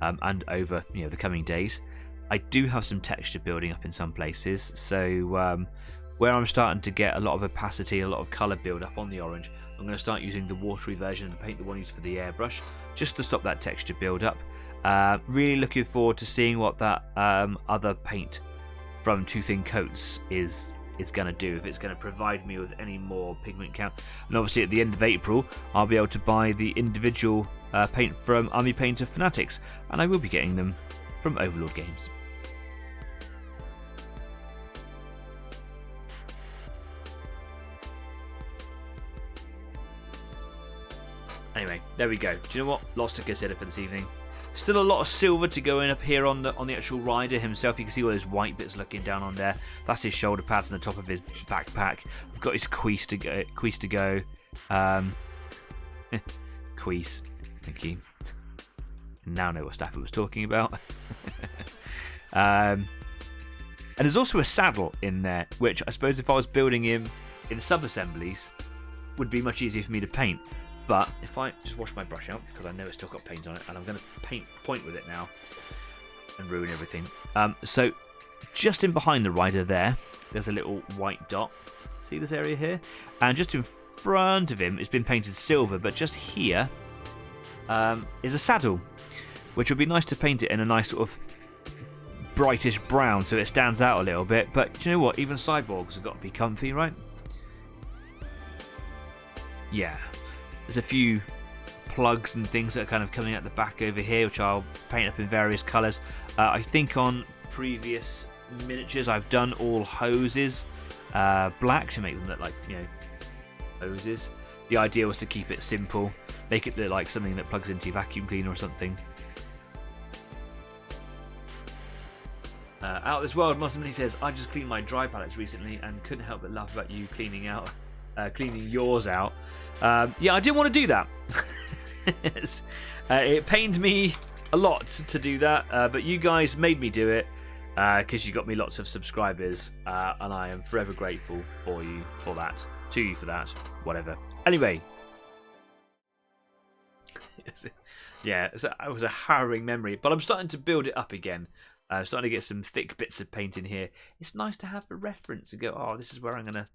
and over the coming days. I do have some texture building up in some places, so where I'm starting to get a lot of opacity, a lot of colour build up on the orange, I'm going to start using the watery version of the paint, the one used for the airbrush, just to stop that texture build up. Really looking forward to seeing what that other paint from Two Thin Coats is going to do, if it's going to provide me with any more pigment count. And obviously at the end of April I'll be able to buy the individual paint from Army Painter Fanatics, and I will be getting them from Overlord Games. Anyway, there we go. Do you know what? Lots to consider for this evening. Still a lot of silver to go in up here on the actual rider himself. You can see all those white bits looking down on there. That's his shoulder pads and the top of his backpack. We've got his queese to go. Queese. Thank you. Now know what Stafford was talking about. And there's also a saddle in there, which I suppose if I was building him in sub-assemblies, would be much easier for me to paint. But if I just wash my brush out, because I know it's still got paint on it, and I'm going to point with it now and ruin everything. So just in behind the rider there's a little white dot. See this area here? And just in front of him, it's been painted silver, but just here is a saddle, which would be nice to paint it in a nice sort of brightish brown so it stands out a little bit. But do you know what? Even cyborgs have got to be comfy, right? Yeah. There's a few plugs and things that are kind of coming out the back over here, which I'll paint up in various colours. I think on previous miniatures I've done all hoses black to make them look like, hoses. The idea was to keep it simple, make it look like something that plugs into your vacuum cleaner or something. Out of this world, Muslim says, I just cleaned my dry pallets recently and couldn't help but laugh about you cleaning yours out. Yeah, I didn't want to do that. It pained me a lot to do that, but you guys made me do it because you got me lots of subscribers, and I am forever grateful for you for that. To you for that. Whatever. Anyway. Yeah, it was a harrowing memory, but I'm starting to build it up again. Starting to get some thick bits of paint in here. It's nice to have a reference and go, oh, this is where I'm going to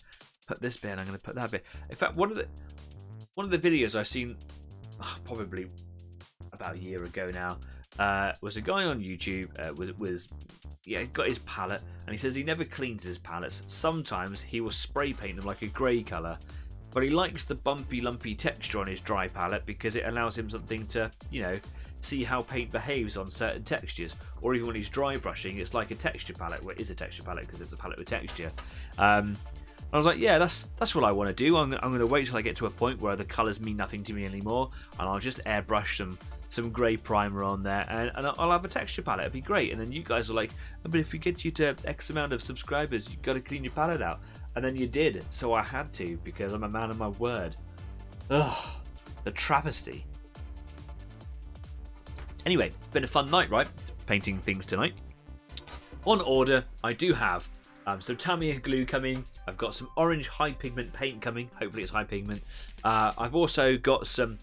put this bit and I'm going to put that bit. In fact, one of the videos I've seen probably about a year ago now was a guy on YouTube got his palette, and he says he never cleans his palettes. Sometimes he will spray paint them like a grey colour, but he likes the bumpy, lumpy texture on his dry palette because it allows him something to, see how paint behaves on certain textures. Or even when he's dry brushing, it's like a texture palette. Well, it is a texture palette because it's a palette with texture. I was like, yeah, that's what I want to do. I'm going to wait till I get to a point where the colours mean nothing to me anymore, and I'll just airbrush some grey primer on there, and I'll have a texture palette. It'll be great. And then you guys are like, oh, but if we get you to X amount of subscribers, you've got to clean your palette out. And then you did, so I had to, because I'm a man of my word. Ugh, the travesty. Anyway, been a fun night, right? Painting things tonight. On order, I do have some Tamiya glue coming. I've got some orange high pigment paint coming. Hopefully it's high pigment. I've also got some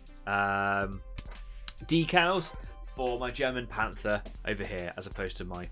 decals for my German Panther over here, as opposed to my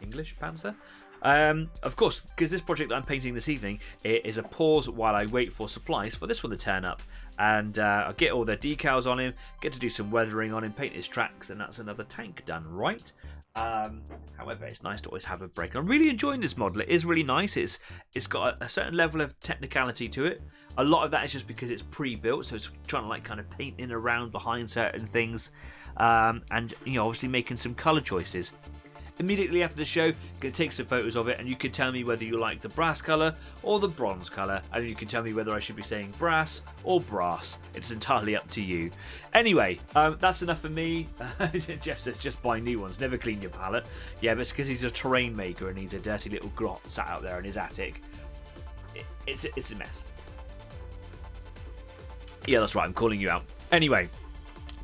English Panther. Of course, because this project that I'm painting this evening, it is a pause while I wait for supplies for this one to turn up. And I'll get all the decals on him, get to do some weathering on him, paint his tracks, and that's another tank done, right? However, it's nice to always have a break. I'm really enjoying this model. It is really nice. It's got a certain level of technicality to it. A lot of that is just because it's pre-built, so it's trying to kind of paint in around behind certain things, and obviously making some colour choices. Immediately after the show, I'm going to take some photos of it, and you can tell me whether you like the brass colour or the bronze colour, and you can tell me whether I should be saying brass or brass. It's entirely up to you. Anyway, that's enough for me. Jeff says just buy new ones, never clean your palette. Yeah, but it's because he's a terrain maker and he's a dirty little grot sat out there in his attic. It's a mess. Yeah, that's right, I'm calling you out. Anyway,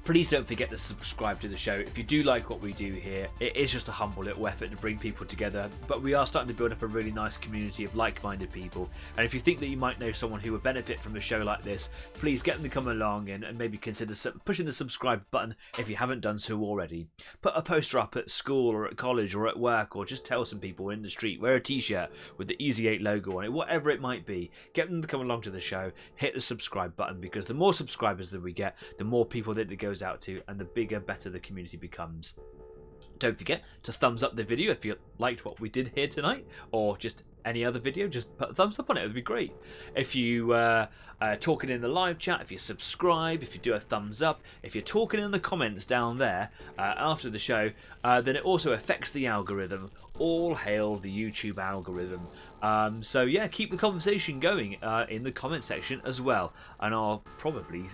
please don't forget to subscribe to the show. If you do like what we do here, it is just a humble little effort to bring people together, but we are starting to build up a really nice community of like-minded people. And if you think that you might know someone who would benefit from a show like this, please get them to come along and maybe consider pushing the subscribe button if you haven't done so already. Put a poster up at school or at college or at work, or just tell some people in the street, wear a t-shirt with the Easy 8 logo on it, whatever it might be. Get them to come along to the show, hit the subscribe button, because the more subscribers that we get, the more people that it goes out to, and the bigger, better the community becomes. Don't forget to thumbs up the video if you liked what we did here tonight, or just any other video, just put a thumbs up on it. It would be great. If you talking in the live chat, if you subscribe, if you do a thumbs up, if you're talking in the comments down there after the show, then it also affects the algorithm. All hail the YouTube algorithm. So yeah, keep the conversation going in the comment section as well, and I'll probably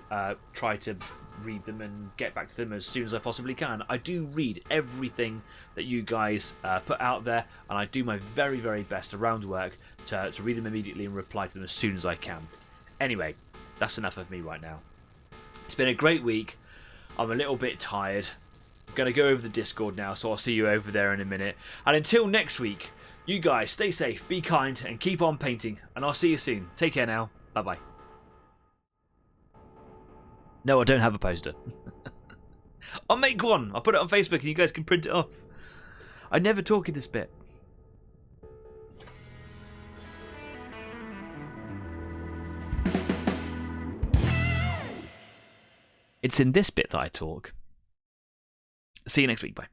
try to read them and get back to them as soon as I possibly can. I do read everything that you guys put out there, and I do my very, very best around work to read them immediately and reply to them as soon as I can. Anyway, that's enough of me right now. It's been a great week. I'm a little bit tired. I'm going to go over the Discord now, so I'll see you over there in a minute. And until next week, you guys stay safe, be kind, and keep on painting. And I'll see you soon. Take care now. Bye-bye. No, I don't have a poster. I'll make one. I'll put it on Facebook and you guys can print it off. I never talk in this bit. It's in this bit that I talk. See you next week. Bye.